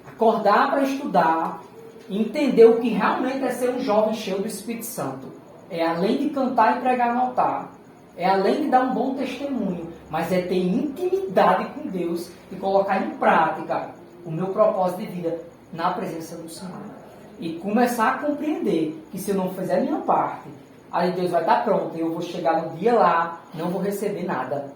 acordar para estudar e entender o que realmente é ser um jovem cheio do Espírito Santo. É além de cantar e pregar no altar. É além de dar um bom testemunho. Mas é ter intimidade com Deus e colocar em prática o meu propósito de vida na presença do Senhor. E começar a compreender que se eu não fizer a minha parte, aí Deus vai estar pronto e eu vou chegar no dia lá, não vou receber nada.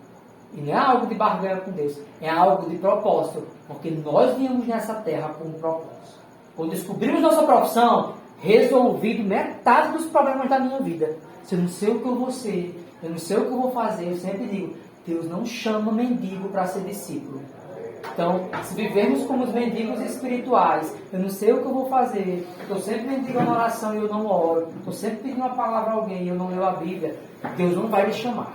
E não é algo de barganha com Deus, é algo de propósito. Porque nós viemos nessa terra com um propósito. Quando descobrimos nossa profissão, resolvido metade dos problemas da minha vida. Se eu não sei o que eu vou ser, eu não sei o que eu vou fazer, eu sempre digo, Deus não chama mendigo para ser discípulo. Então, se vivemos como os mendigos espirituais, eu não sei o que eu vou fazer, estou sempre mendigo na oração e eu não oro, estou sempre pedindo uma palavra a alguém e eu não leio a Bíblia, Deus não vai me chamar,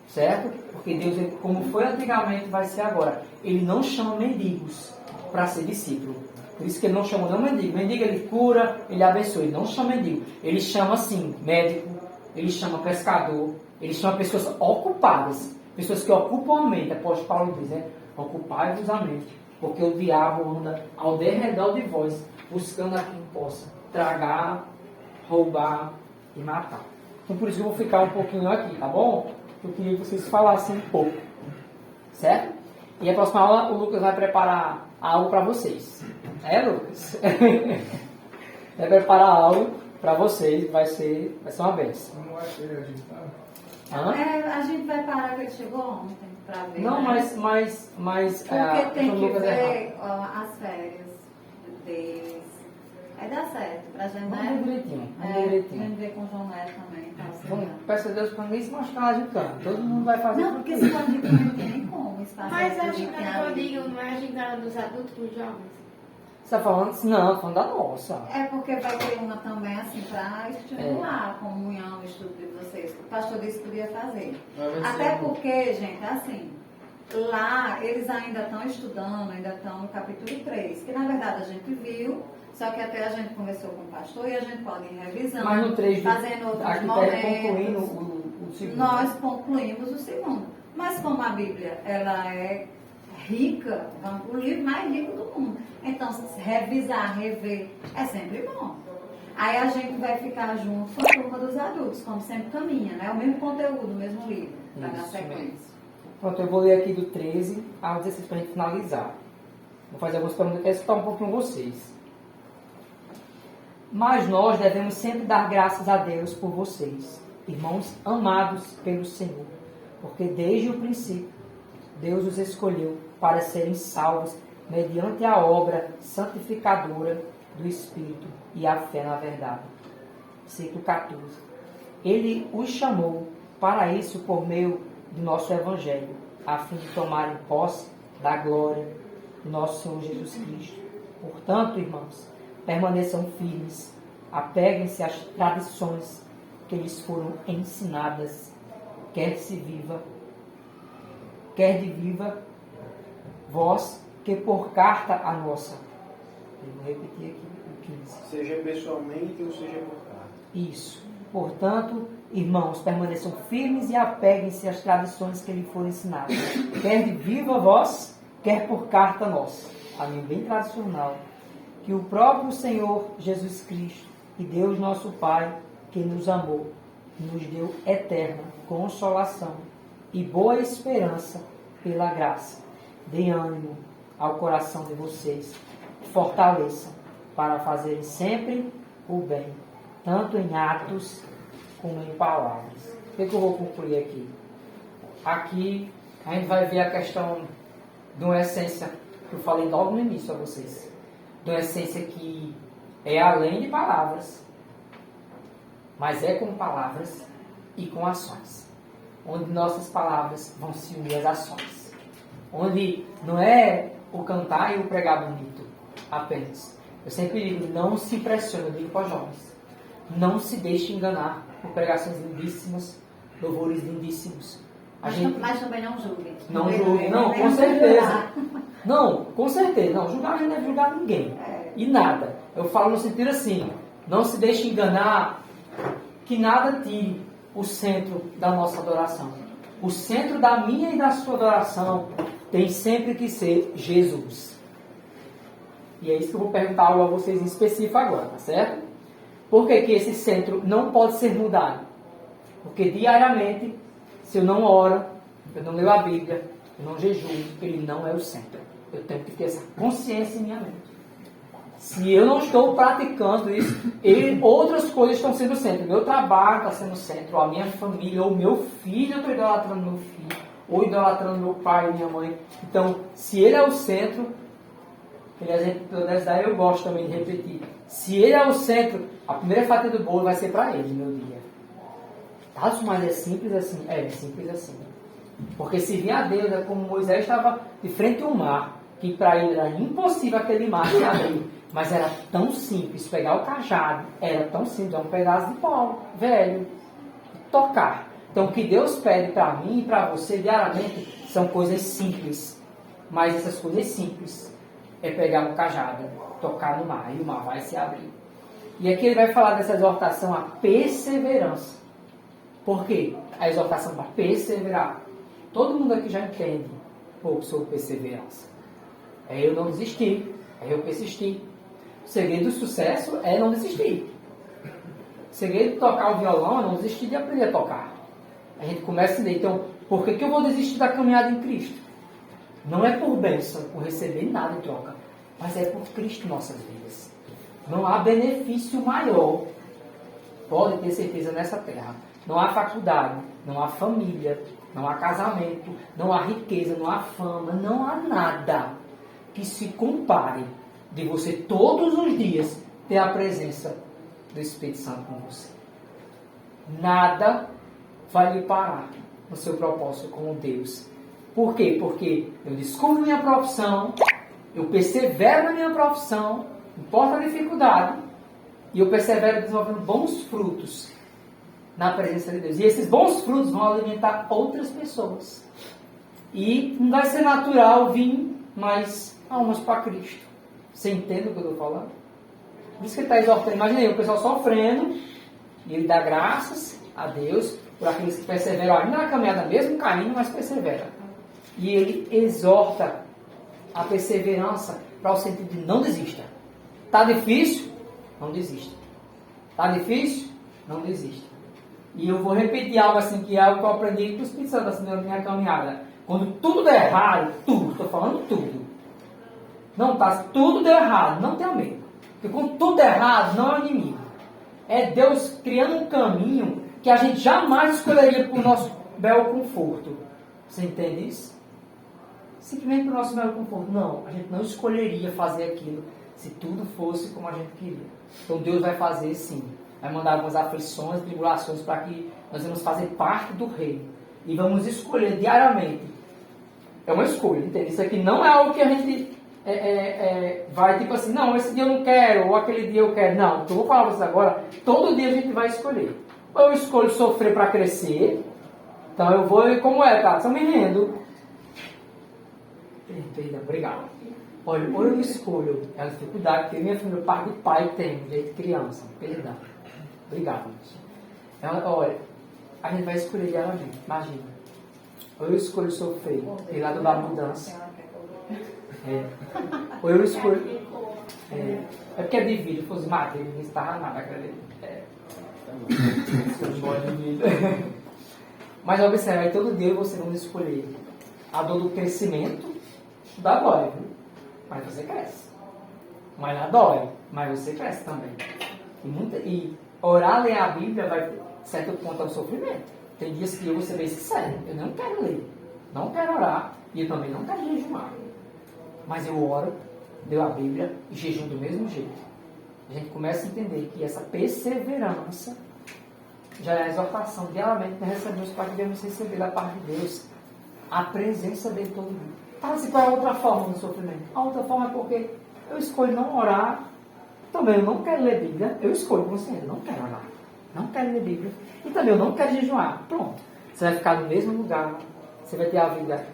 certo? Porque Deus, como foi antigamente, vai ser agora. Ele não chama mendigos para ser discípulo. Por isso que ele não chama não mendigo. Mendigo ele cura, ele abençoa, ele não chama mendigo. Ele chama assim, médico, ele chama pescador, ele chama pessoas ocupadas, pessoas que ocupam a mente. Apóstolo Paulo diz, né? Ocupai-vos a mente, porque o diabo anda ao derredor de vós, buscando a quem possa tragar, roubar e matar. Então por isso que eu vou ficar um pouquinho aqui, tá bom? Eu queria que vocês falassem um pouco, certo? E a próxima aula o Lucas vai preparar algo para vocês. Lucas? Vai preparar algo para vocês, vai ser uma benção. Não achei agitado. A gente vai parar que ele chegou ontem para ver. Não, né? mas Porque tem o que Lucas ver as férias deles. Vai dar certo pra gente, Vamos né? ver direitinho, vamos ver direitinho. Vamos ver com o João Neto também. Tá, Vamos, peço a Deus para ninguém se machucar agitando. Todo mundo vai fazer. Não, porque se pode ir não tem nem como. Espaço Mas é a tudo gincana que que eu ali. digo não é a gincana dos adultos com os jovens. Você está falando? Não, falando da nossa. É porque vai ter uma também assim pra estimular a comunhão, o estudo de vocês. O pastor disse que podia fazer. Até porque, gente, assim, lá eles ainda estão estudando, ainda estão no capítulo 3, que na verdade a gente viu, só que até a gente conversou com o pastor e a gente pode ir revisando, Mas no 3 fazendo outros aqui está concluindo momentos. o segundo. Nós concluímos o segundo. Mas como a Bíblia, ela é rica, o livro mais rico do mundo. Então, revisar, rever, é sempre bom. Aí a gente vai ficar junto com a turma dos adultos, como sempre caminha, né? O mesmo conteúdo, o mesmo livro, para dar Isso sequência. mesmo. Pronto, eu vou ler aqui do 13 ao 16 para a gente finalizar. Vou fazer algumas perguntas, quero escutar um pouquinho vocês. Mas nós devemos sempre dar graças a Deus por vocês, irmãos amados pelo Senhor, porque desde o princípio Deus os escolheu para serem salvos mediante a obra santificadora do Espírito e a fé na verdade. Versículo 14. Ele os chamou para isso por meio do nosso Evangelho, a fim de tomarem posse da glória do nosso Senhor Jesus Cristo. Portanto, irmãos, permaneçam firmes, apeguem-se às tradições que lhes foram ensinadas, quer de viva voz que por carta a nossa. Eu vou repetir aqui o 15. Seja pessoalmente ou seja por carta. Isso. Portanto, irmãos, permaneçam firmes e apeguem-se às tradições que lhe foram ensinadas, quer de viva voz, quer por carta nossa. A linha bem tradicional. Que o próprio Senhor Jesus Cristo e Deus nosso Pai, que nos amou, nos deu eterna consolação e boa esperança pela graça. Dê ânimo ao coração de vocês, fortaleçam para fazerem sempre o bem, tanto em atos como em palavras. O que eu vou concluir aqui? Aqui a gente vai ver a questão de uma essência que eu falei logo no início a vocês. De uma essência que é além de palavras, mas é com palavras e com ações. Onde nossas palavras vão se unir às ações. Onde não é o cantar e o pregar bonito apenas. Eu sempre digo, não se impressione, eu digo para os jovens. Não se deixe enganar por pregações lindíssimas, louvores lindíssimos. Mas também não julguem. Não julguem, não, com certeza. Não, com certeza. Não, julgar a gente não deve julgar ninguém. E nada. Eu falo no sentido assim, não se deixe enganar que nada tire o centro da nossa adoração. O centro da minha e da sua adoração tem sempre que ser Jesus. E é isso que eu vou perguntar algo a vocês em específico agora, tá certo? Por que que esse centro não pode ser mudado? Porque diariamente, se eu não oro, eu não leio a Bíblia, eu não jejuo, ele não é o centro. Eu tenho que ter essa consciência em minha mente. Se eu não estou praticando isso, outras coisas estão sendo o centro. Meu trabalho está sendo o centro, ou a minha família, ou meu filho, eu estou idolatrando meu filho, ou idolatrando meu pai e minha mãe. Então, se ele é o centro, aquele exemplo que eu pudesse dar, eu gosto também de repetir. Se ele é o centro, a primeira fatia do bolo vai ser para ele, meu dia. Tá, mas é simples assim? É simples assim. Porque se vir a Deus, é como Moisés estava de frente ao mar, que para ele era impossível aquele mar se abrir. Mas era tão simples, pegar o cajado, era tão simples, é um pedaço de pau, velho, tocar. Então o que Deus pede para mim e para você diariamente são coisas simples. Mas essas coisas simples é pegar um cajado, tocar no mar, e o mar vai se abrir. E aqui ele vai falar dessa exortação à perseverança. Por quê? A exortação para perseverar. Todo mundo aqui já entende um pouco sobre perseverança. É eu não desistir, é eu persistir. O segredo do sucesso é não desistir. O segredo de tocar o violão é não desistir de aprender a tocar. A gente começa a entender, então, por que eu vou desistir da caminhada em Cristo? Não é por bênção, por receber nada em troca, mas é por Cristo em nossas vidas. Não há benefício maior, pode ter certeza, nessa terra. Não há faculdade, não há família, não há casamento, não há riqueza, não há fama, não há nada que se compare de você todos os dias ter a presença do Espírito Santo com você. Nada vai lhe parar no seu propósito com Deus. Por quê? Porque eu descubro minha profissão, eu persevero na minha profissão, não importa a dificuldade, e eu persevero desenvolvendo bons frutos na presença de Deus. E esses bons frutos vão alimentar outras pessoas. E não vai ser natural vir mais almas para Cristo. Você entende o que eu estou falando? Por isso que ele está exortando. Imagina aí, o pessoal sofrendo, e ele dá graças a Deus por aqueles que perseveram ainda na caminhada, mesmo caindo, mas persevera. E ele exorta a perseverança para o sentido de não desista. Está difícil? Não desista. Está difícil? Não desista. E eu vou repetir algo assim, que é algo que eu aprendi com o Espírito Santo assim, na minha caminhada. Quando tudo der errado, tudo, estou falando tudo. Não tá, tudo deu errado, não tenha medo. Porque quando tudo der errado, não é o inimigo. É Deus criando um caminho que a gente jamais escolheria para o nosso belo conforto. Você entende isso? Simplesmente para o nosso belo conforto. Não, a gente não escolheria fazer aquilo se tudo fosse como a gente queria. Então Deus vai fazer sim. Vai mandar algumas aflições, tribulações para que nós vamos fazer parte do reino. E vamos escolher diariamente. É uma escolha, entende? Isso aqui não é algo que a gente vai tipo assim, não, esse dia eu não quero, ou aquele dia eu quero. Não, eu vou falar para vocês agora, todo dia a gente vai escolher. Ou eu escolho sofrer para crescer, então eu vou, como é, tá? Só me rendo. Perdão, obrigado. Olha, ou eu escolho a dificuldade, porque minha família, parte de pai tem, jeito de criança. Perdão. Obrigado, gente. Olha, a gente vai escolher diariamente, imagina. Ou eu escolho sofrer, ir lá da mudança. Ou eu escolho. É porque é de vídeo, fosse matéria, ninguém estava nada, acredito. Mas observe, aí todo dia você vai escolher a dor do crescimento, dá dói, viu? Mas você cresce. Mas não dói, mas você cresce também. E orar, ler a Bíblia, vai certo ponto ao sofrimento. Tem dias que eu vou ser bem sincero, eu não quero ler, não quero orar, e eu também não quero jejuar. Mas eu oro, leio a Bíblia e jejum do mesmo jeito. A gente começa a entender que essa perseverança já é a exortação diariamente que nós recebemos para que devemos receber da parte de Deus a presença dele todo mundo. Fala assim, qual é a outra forma do sofrimento? A outra forma é porque eu escolho não orar, também eu não quero ler Bíblia, eu escolho consciente, não quero orar, não quero ler Bíblia, e também eu não quero jejuar. Pronto, você vai ficar no mesmo lugar, você vai ter a vida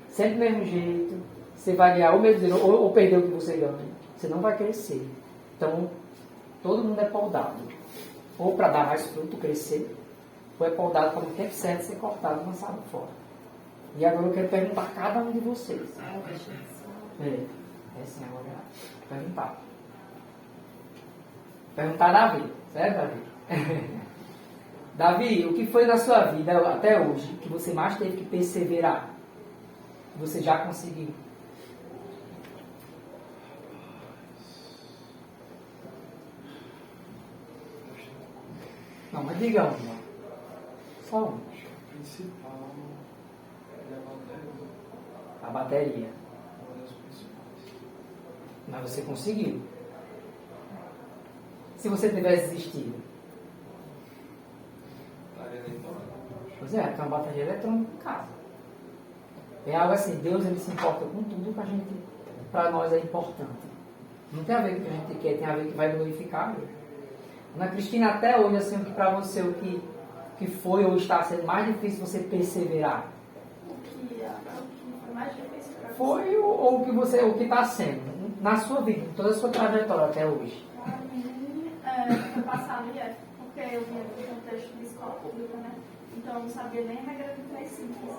sempre do mesmo jeito, você vai ganhar ou mesmo dinheiro, ou perder o que você ganha, você não vai crescer. Então, todo mundo é podado, ou para dar mais fruto, crescer, ou é podado para no tempo certo ser cortado e lançado fora. E agora eu quero perguntar a cada um de vocês. Assim, agora perguntar. Perguntar a Davi, certo, Davi? Davi, o que foi na sua vida até hoje que você mais teve que perseverar? Que você já conseguiu? Não, mas diga uma. Só uma. O principal é A bateria. uma das principais. Mas você conseguiu. Se você tivesse desistido. Pois é, tem uma bateria eletrônica em casa. É algo assim, Deus ele se importa com tudo que a gente, para nós é importante. Não tem a ver com o que a gente quer, tem a ver com o que vai glorificar Deus. Ana Cristina, até hoje, assim, o que para você, o que foi ou está sendo mais difícil você perseverar? O que foi mais difícil para você? Foi o que está sendo, na sua vida, em toda a sua trajetória até hoje. Para mim, foi passar ali, porque eu vinha do contexto de escola pública, né? Então eu não sabia nem a regra de 3 simples.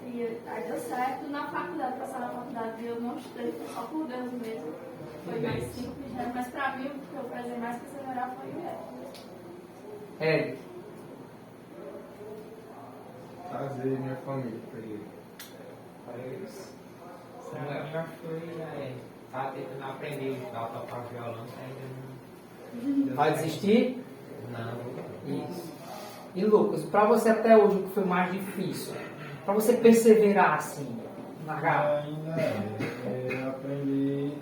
E aí deu certo. Na faculdade, passar na faculdade, eu não estudei, foi só por Deus mesmo. Foi mais simples, né? Mas pra mim, o que eu prezei mais perseverar foi o É. Trazer minha família para ele. Eu já fui, tá tentando aprender a tocar violão, ainda não. Vai desistir? Não. Isso. E Lucas, pra você até hoje, o que foi mais difícil? Pra você perseverar assim, largar? Ainda aprender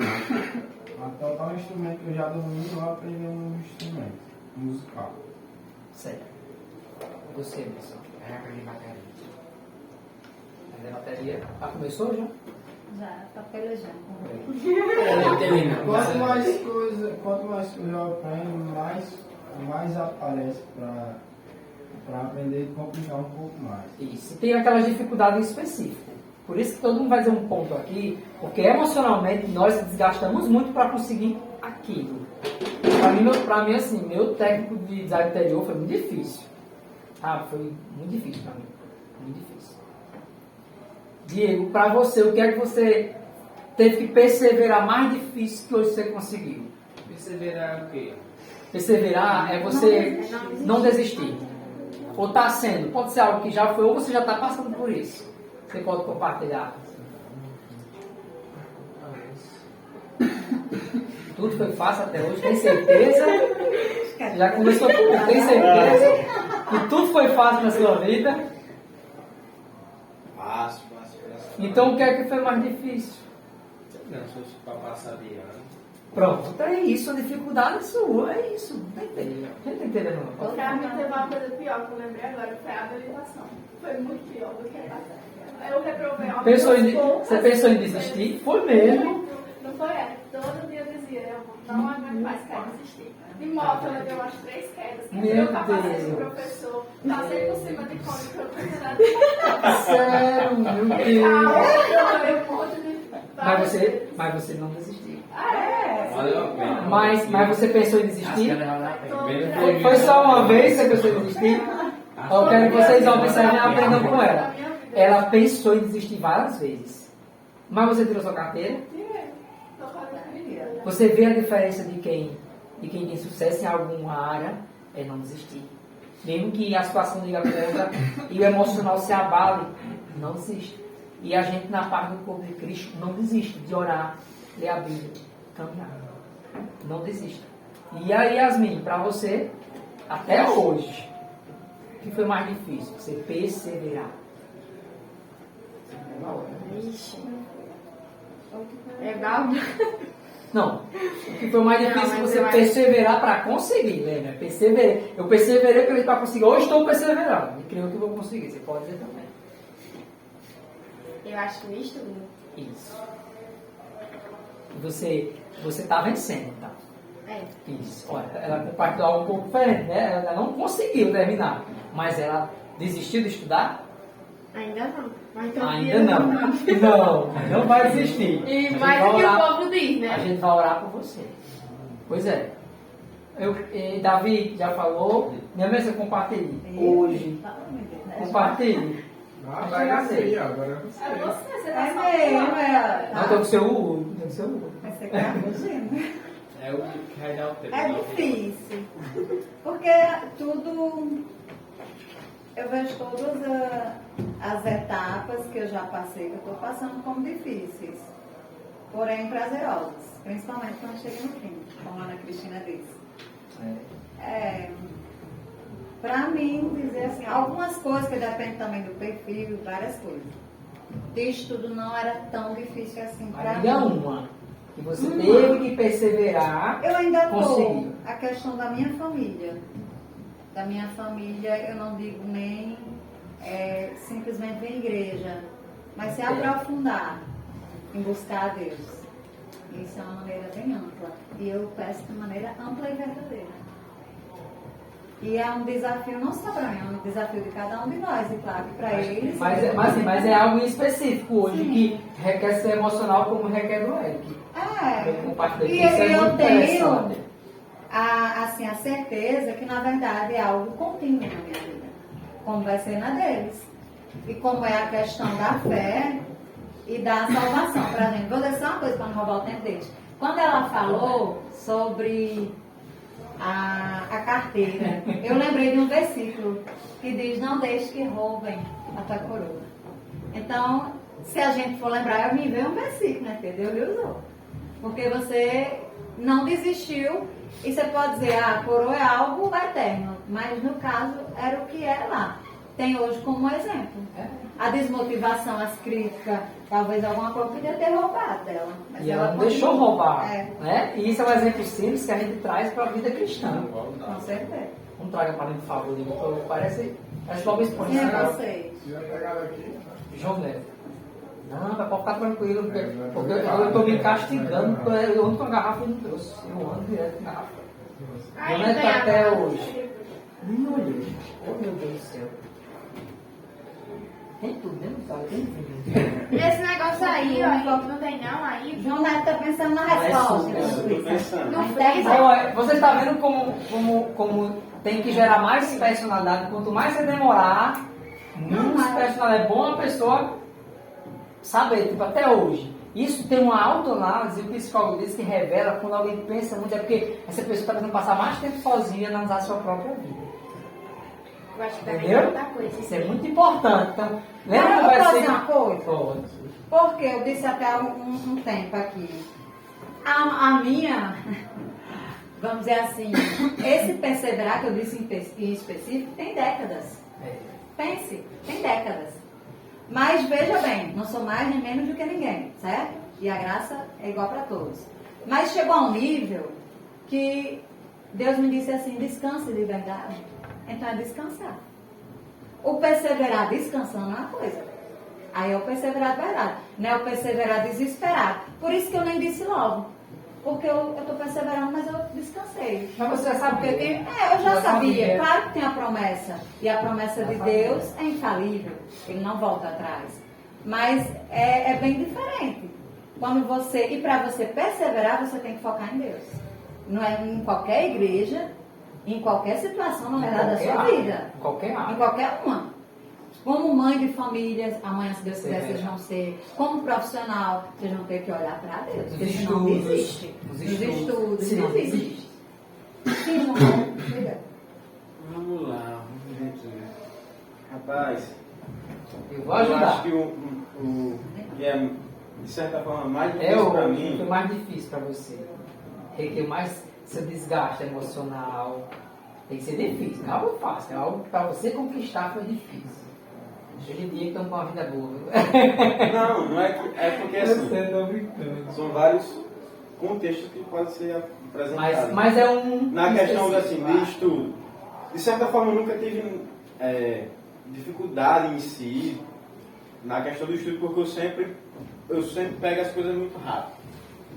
a tocar um instrumento que eu já domino, eu aprendi um instrumento musical. Certo. Você, pessoal? Aí aprendi bateria. Aprender bateria. Ah, começou já? Já, tá pelejando. Quanto mais coisa eu aprendo, mais aparece para aprender e complicar um pouco mais. Isso. Tem aquelas dificuldades específicas. Por isso que todo mundo vai dizer um ponto aqui, porque emocionalmente nós desgastamos muito para conseguir aquilo. Para mim, assim, meu técnico de design interior foi muito difícil. Ah, foi muito difícil para mim. Muito difícil. Diego, para você, o que é que você teve que perseverar mais difícil que hoje você conseguiu? Perseverar o quê? Perseverar é você não desistir. Ou está sendo, pode ser algo que já foi, ou você já está passando por isso. Você pode compartilhar. Tudo foi fácil até hoje, tem certeza? Já começou tudo, tem certeza que tudo foi fácil na sua vida? Fácil. Então o que é que foi mais difícil? Não, se fosse para passar de ano. Pronto, é isso, a dificuldade sua, é isso. Não tá entendendo. Não tá entendendo não. Pra mim teve uma coisa pior que eu lembrei agora, que foi a habilitação. Foi muito pior do que a passar. Eu reprovei uma Você pensou em desistir? Foi mesmo. Não foi ela. Todo dia eu dizia, eu não aguento mais, quero desistir. De moto, eu levei umas 3 quedas. Meu Eu capacete Deus. do professor, passei por cima de cônico, eu não tinha nada. Sério, meu Deus. Eu levei um monte de... Mas você não desistiu. Valeu a pena. Mas você pensou em desistir? Foi Foi só uma vez que você pensou em desistir? Eu quero que vocês observem e aprendam com ela. Ela pensou em desistir várias vezes. Mas você tirou sua carteira? Você vê a diferença de quem tem sucesso em alguma área é não desistir. Mesmo que a situação diga contra e o emocional se abale, não desiste. E a gente, na parte do corpo de Cristo, não desiste de orar, ler a Bíblia, caminhar. Não desista. E aí, Yasmin, para você, até hoje, o que foi mais difícil? Você perseverar. Ixi. É bravo. Não. O que foi mais difícil Não, é mas você eu acho- perseverar para conseguir, lembra? Perseverei. Eu perseverei para conseguir. Hoje estou perseverando. E creio que vou conseguir. Você pode dizer também. Eu acho que o estudo. Isso. E você está vencendo, tá? É. Isso. Olha, ela compartilhou algo um pouco diferente, né? Ela não conseguiu terminar. Mas ela desistiu de estudar? Ainda não. Mas tô Ainda não. Não vai desistir. E A gente mais vai do que orar- o povo diz, A né? gente vai orar por você. Pois é. Davi já falou. Minha mãe, você compartilhe. Hoje. Compartilhe. Agora sim, agora você. É você É tá mesmo, é. Não, tem que ser o Hugo. Tem que ser o Hugo. Vai ser fugindo. É o que vai dar o tempo. É difícil. Porque tudo. Eu vejo todas as etapas que eu já passei, que eu estou passando como difíceis. Porém prazerosas. Principalmente quando chega no fim, como a Ana Cristina disse. Para mim, dizer assim, algumas coisas que dependem também do perfil, várias coisas. De estudo não era tão difícil assim para Diga mim. uma. Que você teve que perseverar. Eu ainda Conseguiu. estou. A questão da minha família. Da minha família, eu não digo nem simplesmente vir à igreja, mas se aprofundar em buscar a Deus. Isso é uma maneira bem ampla. E eu peço de maneira ampla e verdadeira. E é um desafio não só para mim, é um desafio de cada um de nós, e claro que para eles. Mas é algo específico hoje que requer ser emocional como requer do Eric. Compartilhar. E Isso é eu muito tenho interessante. assim, a certeza que, na verdade, é algo contínuo na minha vida, como vai ser na deles. E como é a questão da fé e da salvação para a gente. Vou dizer só uma coisa para não roubar o tempo deles. Quando ela falou sobre a carteira, eu lembrei de um versículo que diz: não deixe que roubem a tua coroa. Então, se a gente for lembrar, eu me veio um versículo, né, que Deus lhe usou. Porque você não desistiu, e você pode dizer, a coroa é algo eterno, mas no caso era o que é lá. Tem hoje como exemplo. A desmotivação, as críticas, talvez alguma coisa podia ter roubado dela. Mas E ela não deixou roubar. Né? E isso é um exemplo simples que a gente traz para a vida cristã. Com certeza. Não traga para mim, por favor, digo, parece logo expõe. Quem é vocês? João Neto. Não, pode ficar tranquilo, porque eu estou me castigando, porque eu ando com a garrafa e não trouxe. Eu ando direto com a garrafa. João Neto está até hoje. Nem olhei. Oh, meu Deus do céu. Tem tudo, né? Não sabe, tem tudo. Esse negócio aí, ó, não tem não aí. João Neto está pensando na resposta. Estou pensando. Não tem. Então, você está vendo como tem que gerar mais personalidade. Quanto mais você demorar, menos personalidade. É bom a pessoa saber, tipo, até hoje. Isso tem uma autoanálise, o psicólogo diz que revela quando alguém pensa muito, é porque essa pessoa está tentando passar mais tempo sozinha e analisar a sua própria vida. Eu acho que também Entendeu? muita coisa. Isso é muito importante. Então, lembra que Eu vai posso ser... dizer uma coisa? Pode. Porque eu disse até há um tempo aqui. A minha, vamos dizer assim, esse perseverar que eu disse em específico tem décadas. Pense, tem décadas. Mas veja bem, não sou mais nem menos do que ninguém, certo? E a graça é igual para todos. Mas chegou a um nível que Deus me disse assim, descanse de verdade. Então é descansar. O perseverar descansando é uma coisa. Aí é o perseverar de verdade. Não é o perseverar desesperado. Por isso que eu nem disse logo. Porque eu estou perseverando, mas eu descansei. Mas você já sabia. Eu já sabia. Claro que tem a promessa. E a promessa de Deus é infalível. Ele não volta atrás. Mas é bem diferente. Quando você... E para você perseverar, você tem que focar em Deus. Não é em qualquer igreja, em qualquer situação, na verdade, da sua vida. Em qualquer área. Em qualquer uma. Como mãe de famílias, amanhã, se Deus quiser, vocês vão ser. Como profissional, vocês vão ter que olhar para Deus. Porque senão não existe. Os estudos, senão não existe. Sim, irmão. Vamos lá, vamos ver aqui. Rapaz, Eu vou ajudar. eu acho que o que é, de certa forma, mais É difícil o para que mim. foi mais difícil para você. Requer mais seu desgaste emocional. Tem que ser difícil, não é algo fácil. É algo que para você conquistar foi difícil. Hoje em dia estão com uma vida boa. Não, não é, é porque assim, tô brincando. são vários contextos que podem ser apresentados. Mas é um. Na questão assim, de estudo, de certa forma eu nunca tive dificuldade em si na questão do estudo, porque eu sempre pego as coisas muito rápido.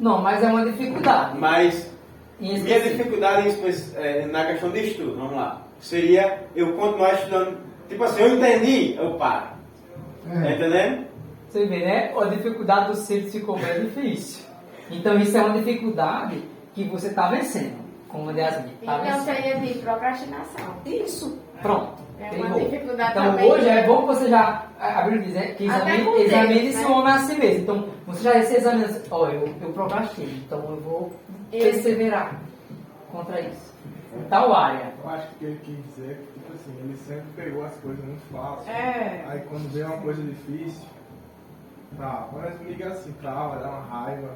Não, mas é uma dificuldade. Mas Em minha específico. dificuldade na questão de estudo, vamos lá, seria eu continuar estudando. Tipo assim, eu entendi, eu paro. Tá entendendo? Você vê, né? A dificuldade do ser se comer é difícil. Então isso é uma dificuldade que você está vencendo. Como a Yasmin. Tá Então vencendo. seria de procrastinação. Isso. Pronto. É Pegou. uma dificuldade Então também. hoje é bom que você já. A Bíblia diz, né, que Até com Deus, examine-se né? o homem a si mesmo. Então você já se examina. Olha, eu procrastino. Então eu vou perseverar contra isso. Em tal área. Eu acho que ele quis dizer que, tipo assim, ele sempre pegou as coisas muito fáceis. É. Aí quando vê uma coisa difícil, tá, mas liga assim, trava, dá uma raiva.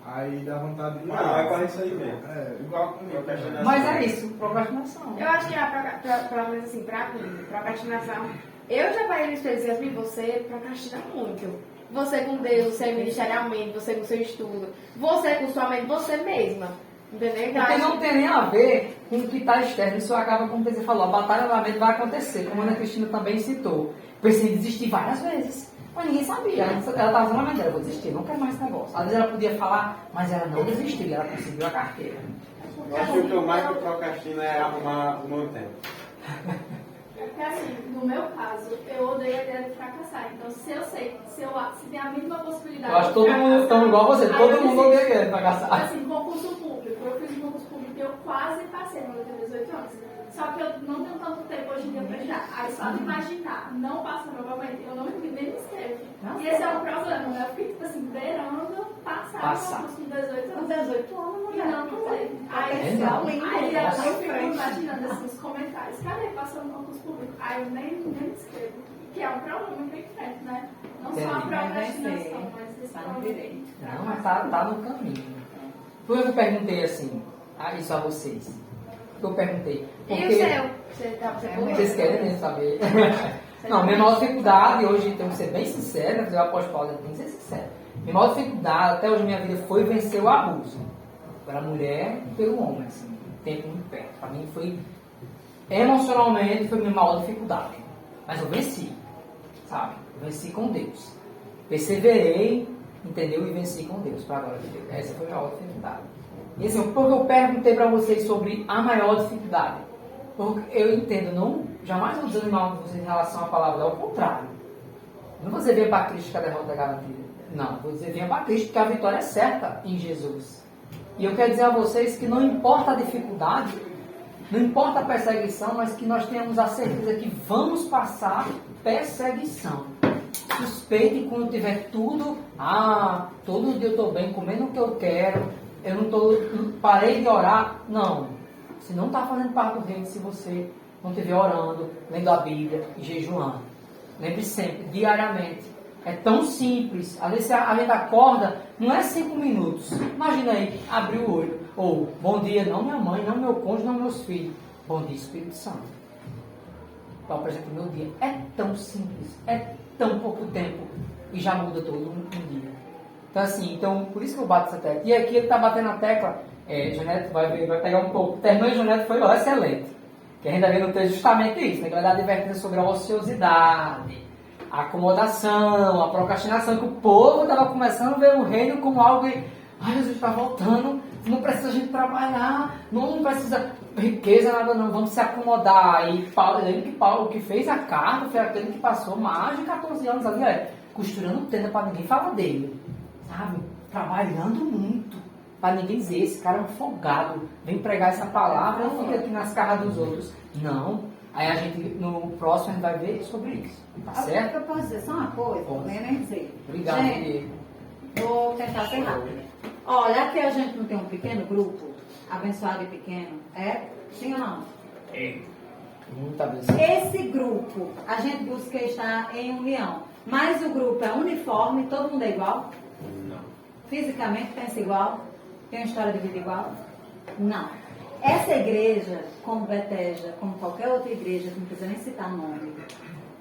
Aí dá vontade de Não, parar. é quase isso aí mesmo. É, igual comigo. Mas é isso, procrastinação. Eu acho que, pelo menos assim, pra mim, procrastinação. Eu já parei de dizer assim, você procrastina muito. Você com Deus, você ministerialmente, você com seu estudo, você com sua mente, você mesma. Entendeu? Então, Porque acho não tem nem a ver com o que está externo. Isso acaba, como você falou, a batalha da mente vai acontecer, como a Ana Cristina também citou. Pensei em desistir várias vezes, mas ninguém sabia. Ela estava falando, mas ela, vou desistir, não quero mais esse negócio. Às vezes ela podia falar, mas ela não desistiu, ela conseguiu a carteira. Eu acho que o que eu mais procrastino é arrumar o meu tempo. Porque assim, no meu caso, eu odeio a ideia de fracassar. Então, se eu sei, se tem a mínima possibilidade Eu acho que todo mundo fracassar, está igual a você, aí todo eu mundo desisto. odeia para Tipo caçar. assim, concurso público. Eu fiz um concurso público em eu quase passei quando eu tenho 18 anos. Só que eu não tenho tanto tempo hoje em dia pra estudar. Aí só de imaginar, não passa novamente, eu não nem me inscrevo. E esse é o problema, né? Eu fiquei, tipo assim, beirando passar com 18 Com anos. 18 anos, E mulher. não passei. Aí eu fico imaginando assim, os comentários. Cadê passando no concurso público? Aí eu nem me inscrevo. Que é um problema que enfrenta, né? Não só a procrastinação, mas esse problema. Não, mas tá no caminho. Por que eu perguntei assim, isso a vocês? Eu perguntei. Porque E o seu? Você vocês querem mesmo saber? Não, minha maior dificuldade, hoje tenho que ser bem sincero, né? Eu aposto Paulo, tem que ser sincero. Minha maior dificuldade até hoje na minha vida foi vencer o abuso. Pela mulher e pelo homem, assim, tempo muito perto. Para mim foi, emocionalmente, foi minha maior dificuldade. Mas eu venci, sabe? Eu venci com Deus. Perseverei, entendeu? E venci com Deus, para a glória de Deus. Essa foi a maior dificuldade. E assim, porque eu perguntei para vocês sobre a maior dificuldade. Porque eu entendo, não, jamais vou desanimar vocês em relação à palavra, ao contrário. Não vou dizer venha para Cristo que a derrota é garantida. Não, vou dizer venha para Cristo que a vitória é certa em Jesus. E eu quero dizer a vocês que não importa a dificuldade, não importa a perseguição, mas que nós tenhamos a certeza que vamos passar perseguição. Suspeite quando tiver tudo, todo dia eu estou bem, comendo o que eu quero, eu não parei de orar. Não, você não está fazendo parte do reino se você não estiver orando, lendo a Bíblia e jejuando. Lembre sempre, diariamente. É tão simples. Às vezes a gente acorda, não é 5 minutos. Imagina aí, abrir o olho. Ou, bom dia, não minha mãe, não meu cônjuge, não meus filhos. Bom dia, Espírito Santo. Para apresentar o meu dia. É tão simples. É tão pouco tempo. E já muda todo um dia. Então assim, por isso que eu bato essa tecla. E aqui ele está batendo a tecla. Janete vai pegar um pouco. O termo de Janete foi excelente. Que a gente vai ver no texto justamente isso. Né? Que vai dar advertência sobre a ociosidade, a acomodação, a procrastinação. Que o povo estava começando a ver o reino como algo que, Jesus está voltando, não precisa a gente trabalhar, não precisa riqueza, nada não, vamos se acomodar. E lembra que Paulo, que fez a carta, foi aquele que passou mais de 14 anos ali, costurando tenda para ninguém falar dele, sabe? Trabalhando muito, para ninguém dizer, esse cara é um folgado, vem pregar essa palavra e fica aqui nas carras dos outros. Não. Aí a gente, no próximo, a gente vai ver sobre isso. Tá certo? Eu posso dizer só uma coisa? Nem dizer. Obrigado, gente, vou tentar ser rápido. Olha, aqui a gente não tem um pequeno grupo, abençoado e pequeno, sim ou não? Muito abençoado. Esse grupo, a gente busca estar em união, mas o grupo é uniforme, todo mundo é igual? Não. Fisicamente pensa igual? Tem uma história de vida igual? Não. Essa igreja, como Bethesda, como qualquer outra igreja, que não precisa nem citar nome,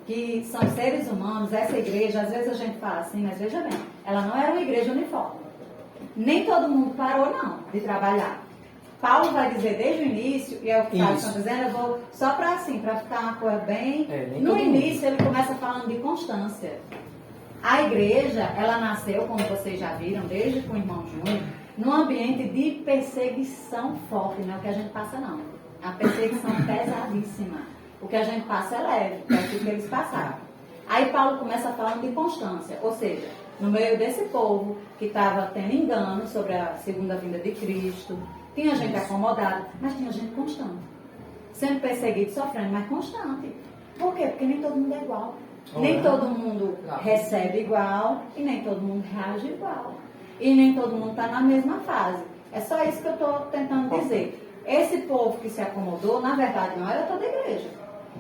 que são seres humanos, essa igreja, às vezes a gente fala assim, mas veja bem, ela não era uma igreja uniforme. Nem todo mundo parou, não, de trabalhar. Paulo vai dizer desde o início, e é o que Paulo está dizendo, eu vou só para ficar uma coisa bem... No início ele começa falando de constância. A igreja, ela nasceu, como vocês já viram, desde com o irmão Júnior, num ambiente de perseguição forte, não é o que a gente passa não. A perseguição pesadíssima. O que a gente passa é leve, é o que eles passaram. Aí Paulo começa falando de constância, ou seja, no meio desse povo que estava tendo engano sobre a segunda vinda de Cristo, tinha gente acomodada, mas tinha gente constante. Sendo perseguido, sofrendo, mas constante. Por quê? Porque nem todo mundo é igual. Nem todo mundo recebe igual e nem todo mundo reage igual. E nem todo mundo está na mesma fase. É só isso que eu estou tentando dizer. Esse povo que se acomodou, na verdade, não era toda a igreja.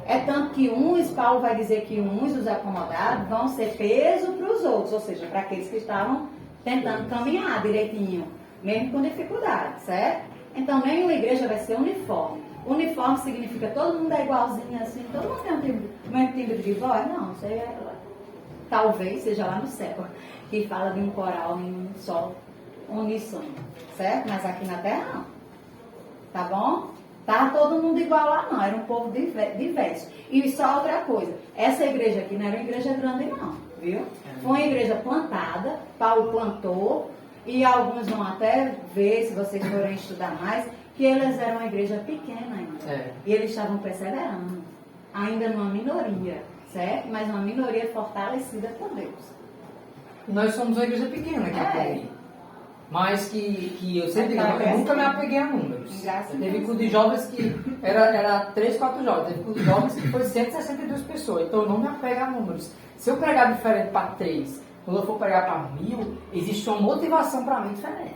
É tanto que Paulo vai dizer que os acomodados, vão ser peso para os outros, ou seja, para aqueles que estavam tentando caminhar direitinho, mesmo com dificuldade, certo? Então, nenhuma igreja vai ser uniforme. Uniforme significa todo mundo é igualzinho assim, todo mundo tem o mesmo timbre de voz? Não, isso aí talvez seja lá no céu, que fala de um coral em um só uníssono, certo? Mas aqui na terra não. Tá bom? Tá todo mundo igual lá não, era um povo diverso. E só outra coisa, essa igreja aqui não era uma igreja grande não, viu? Foi uma igreja plantada, Paulo plantou, e alguns vão até ver, se vocês forem estudar mais, que eles eram uma igreja pequena ainda. E eles estavam perseverando, ainda numa minoria, certo? Mas uma minoria fortalecida por Deus. Nós somos uma igreja pequena aqui. mas que eu sempre digo, eu nunca me apeguei a números. Teve culto de jovens que era 3, 4 jovens, teve culto de jovens que foi 162 pessoas, então eu não me apego a números. Se eu pregar diferente para 3, quando eu for pregar para 1000, existe uma motivação para mim diferente.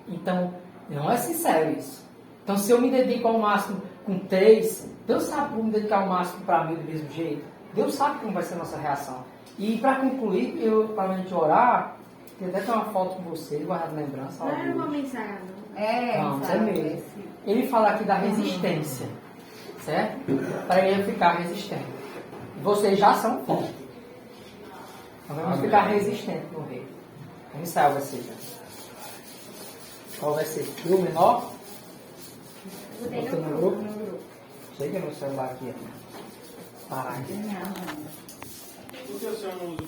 Então, não é sincero isso. Então, se eu me dedico ao máximo com 3, Deus sabe como me dedicar ao máximo para 1000 do mesmo jeito. Deus sabe como vai ser a nossa reação. E para concluir, para a gente orar, eu até tenho uma foto com você, guardado lembrança. Não era uma mensagem, não. Não, é mesmo. Ele fala aqui da resistência, certo? Para ele ficar resistente. Vocês já são fortes. Então vamos ficar resistentes no rei. Vamos ensaiar o versículo. Qual vai ser? O menor? Botei Você no no grupo. grupo? Chega no celular aqui. Parar aqui. Não, não. Por que o senhor não usa o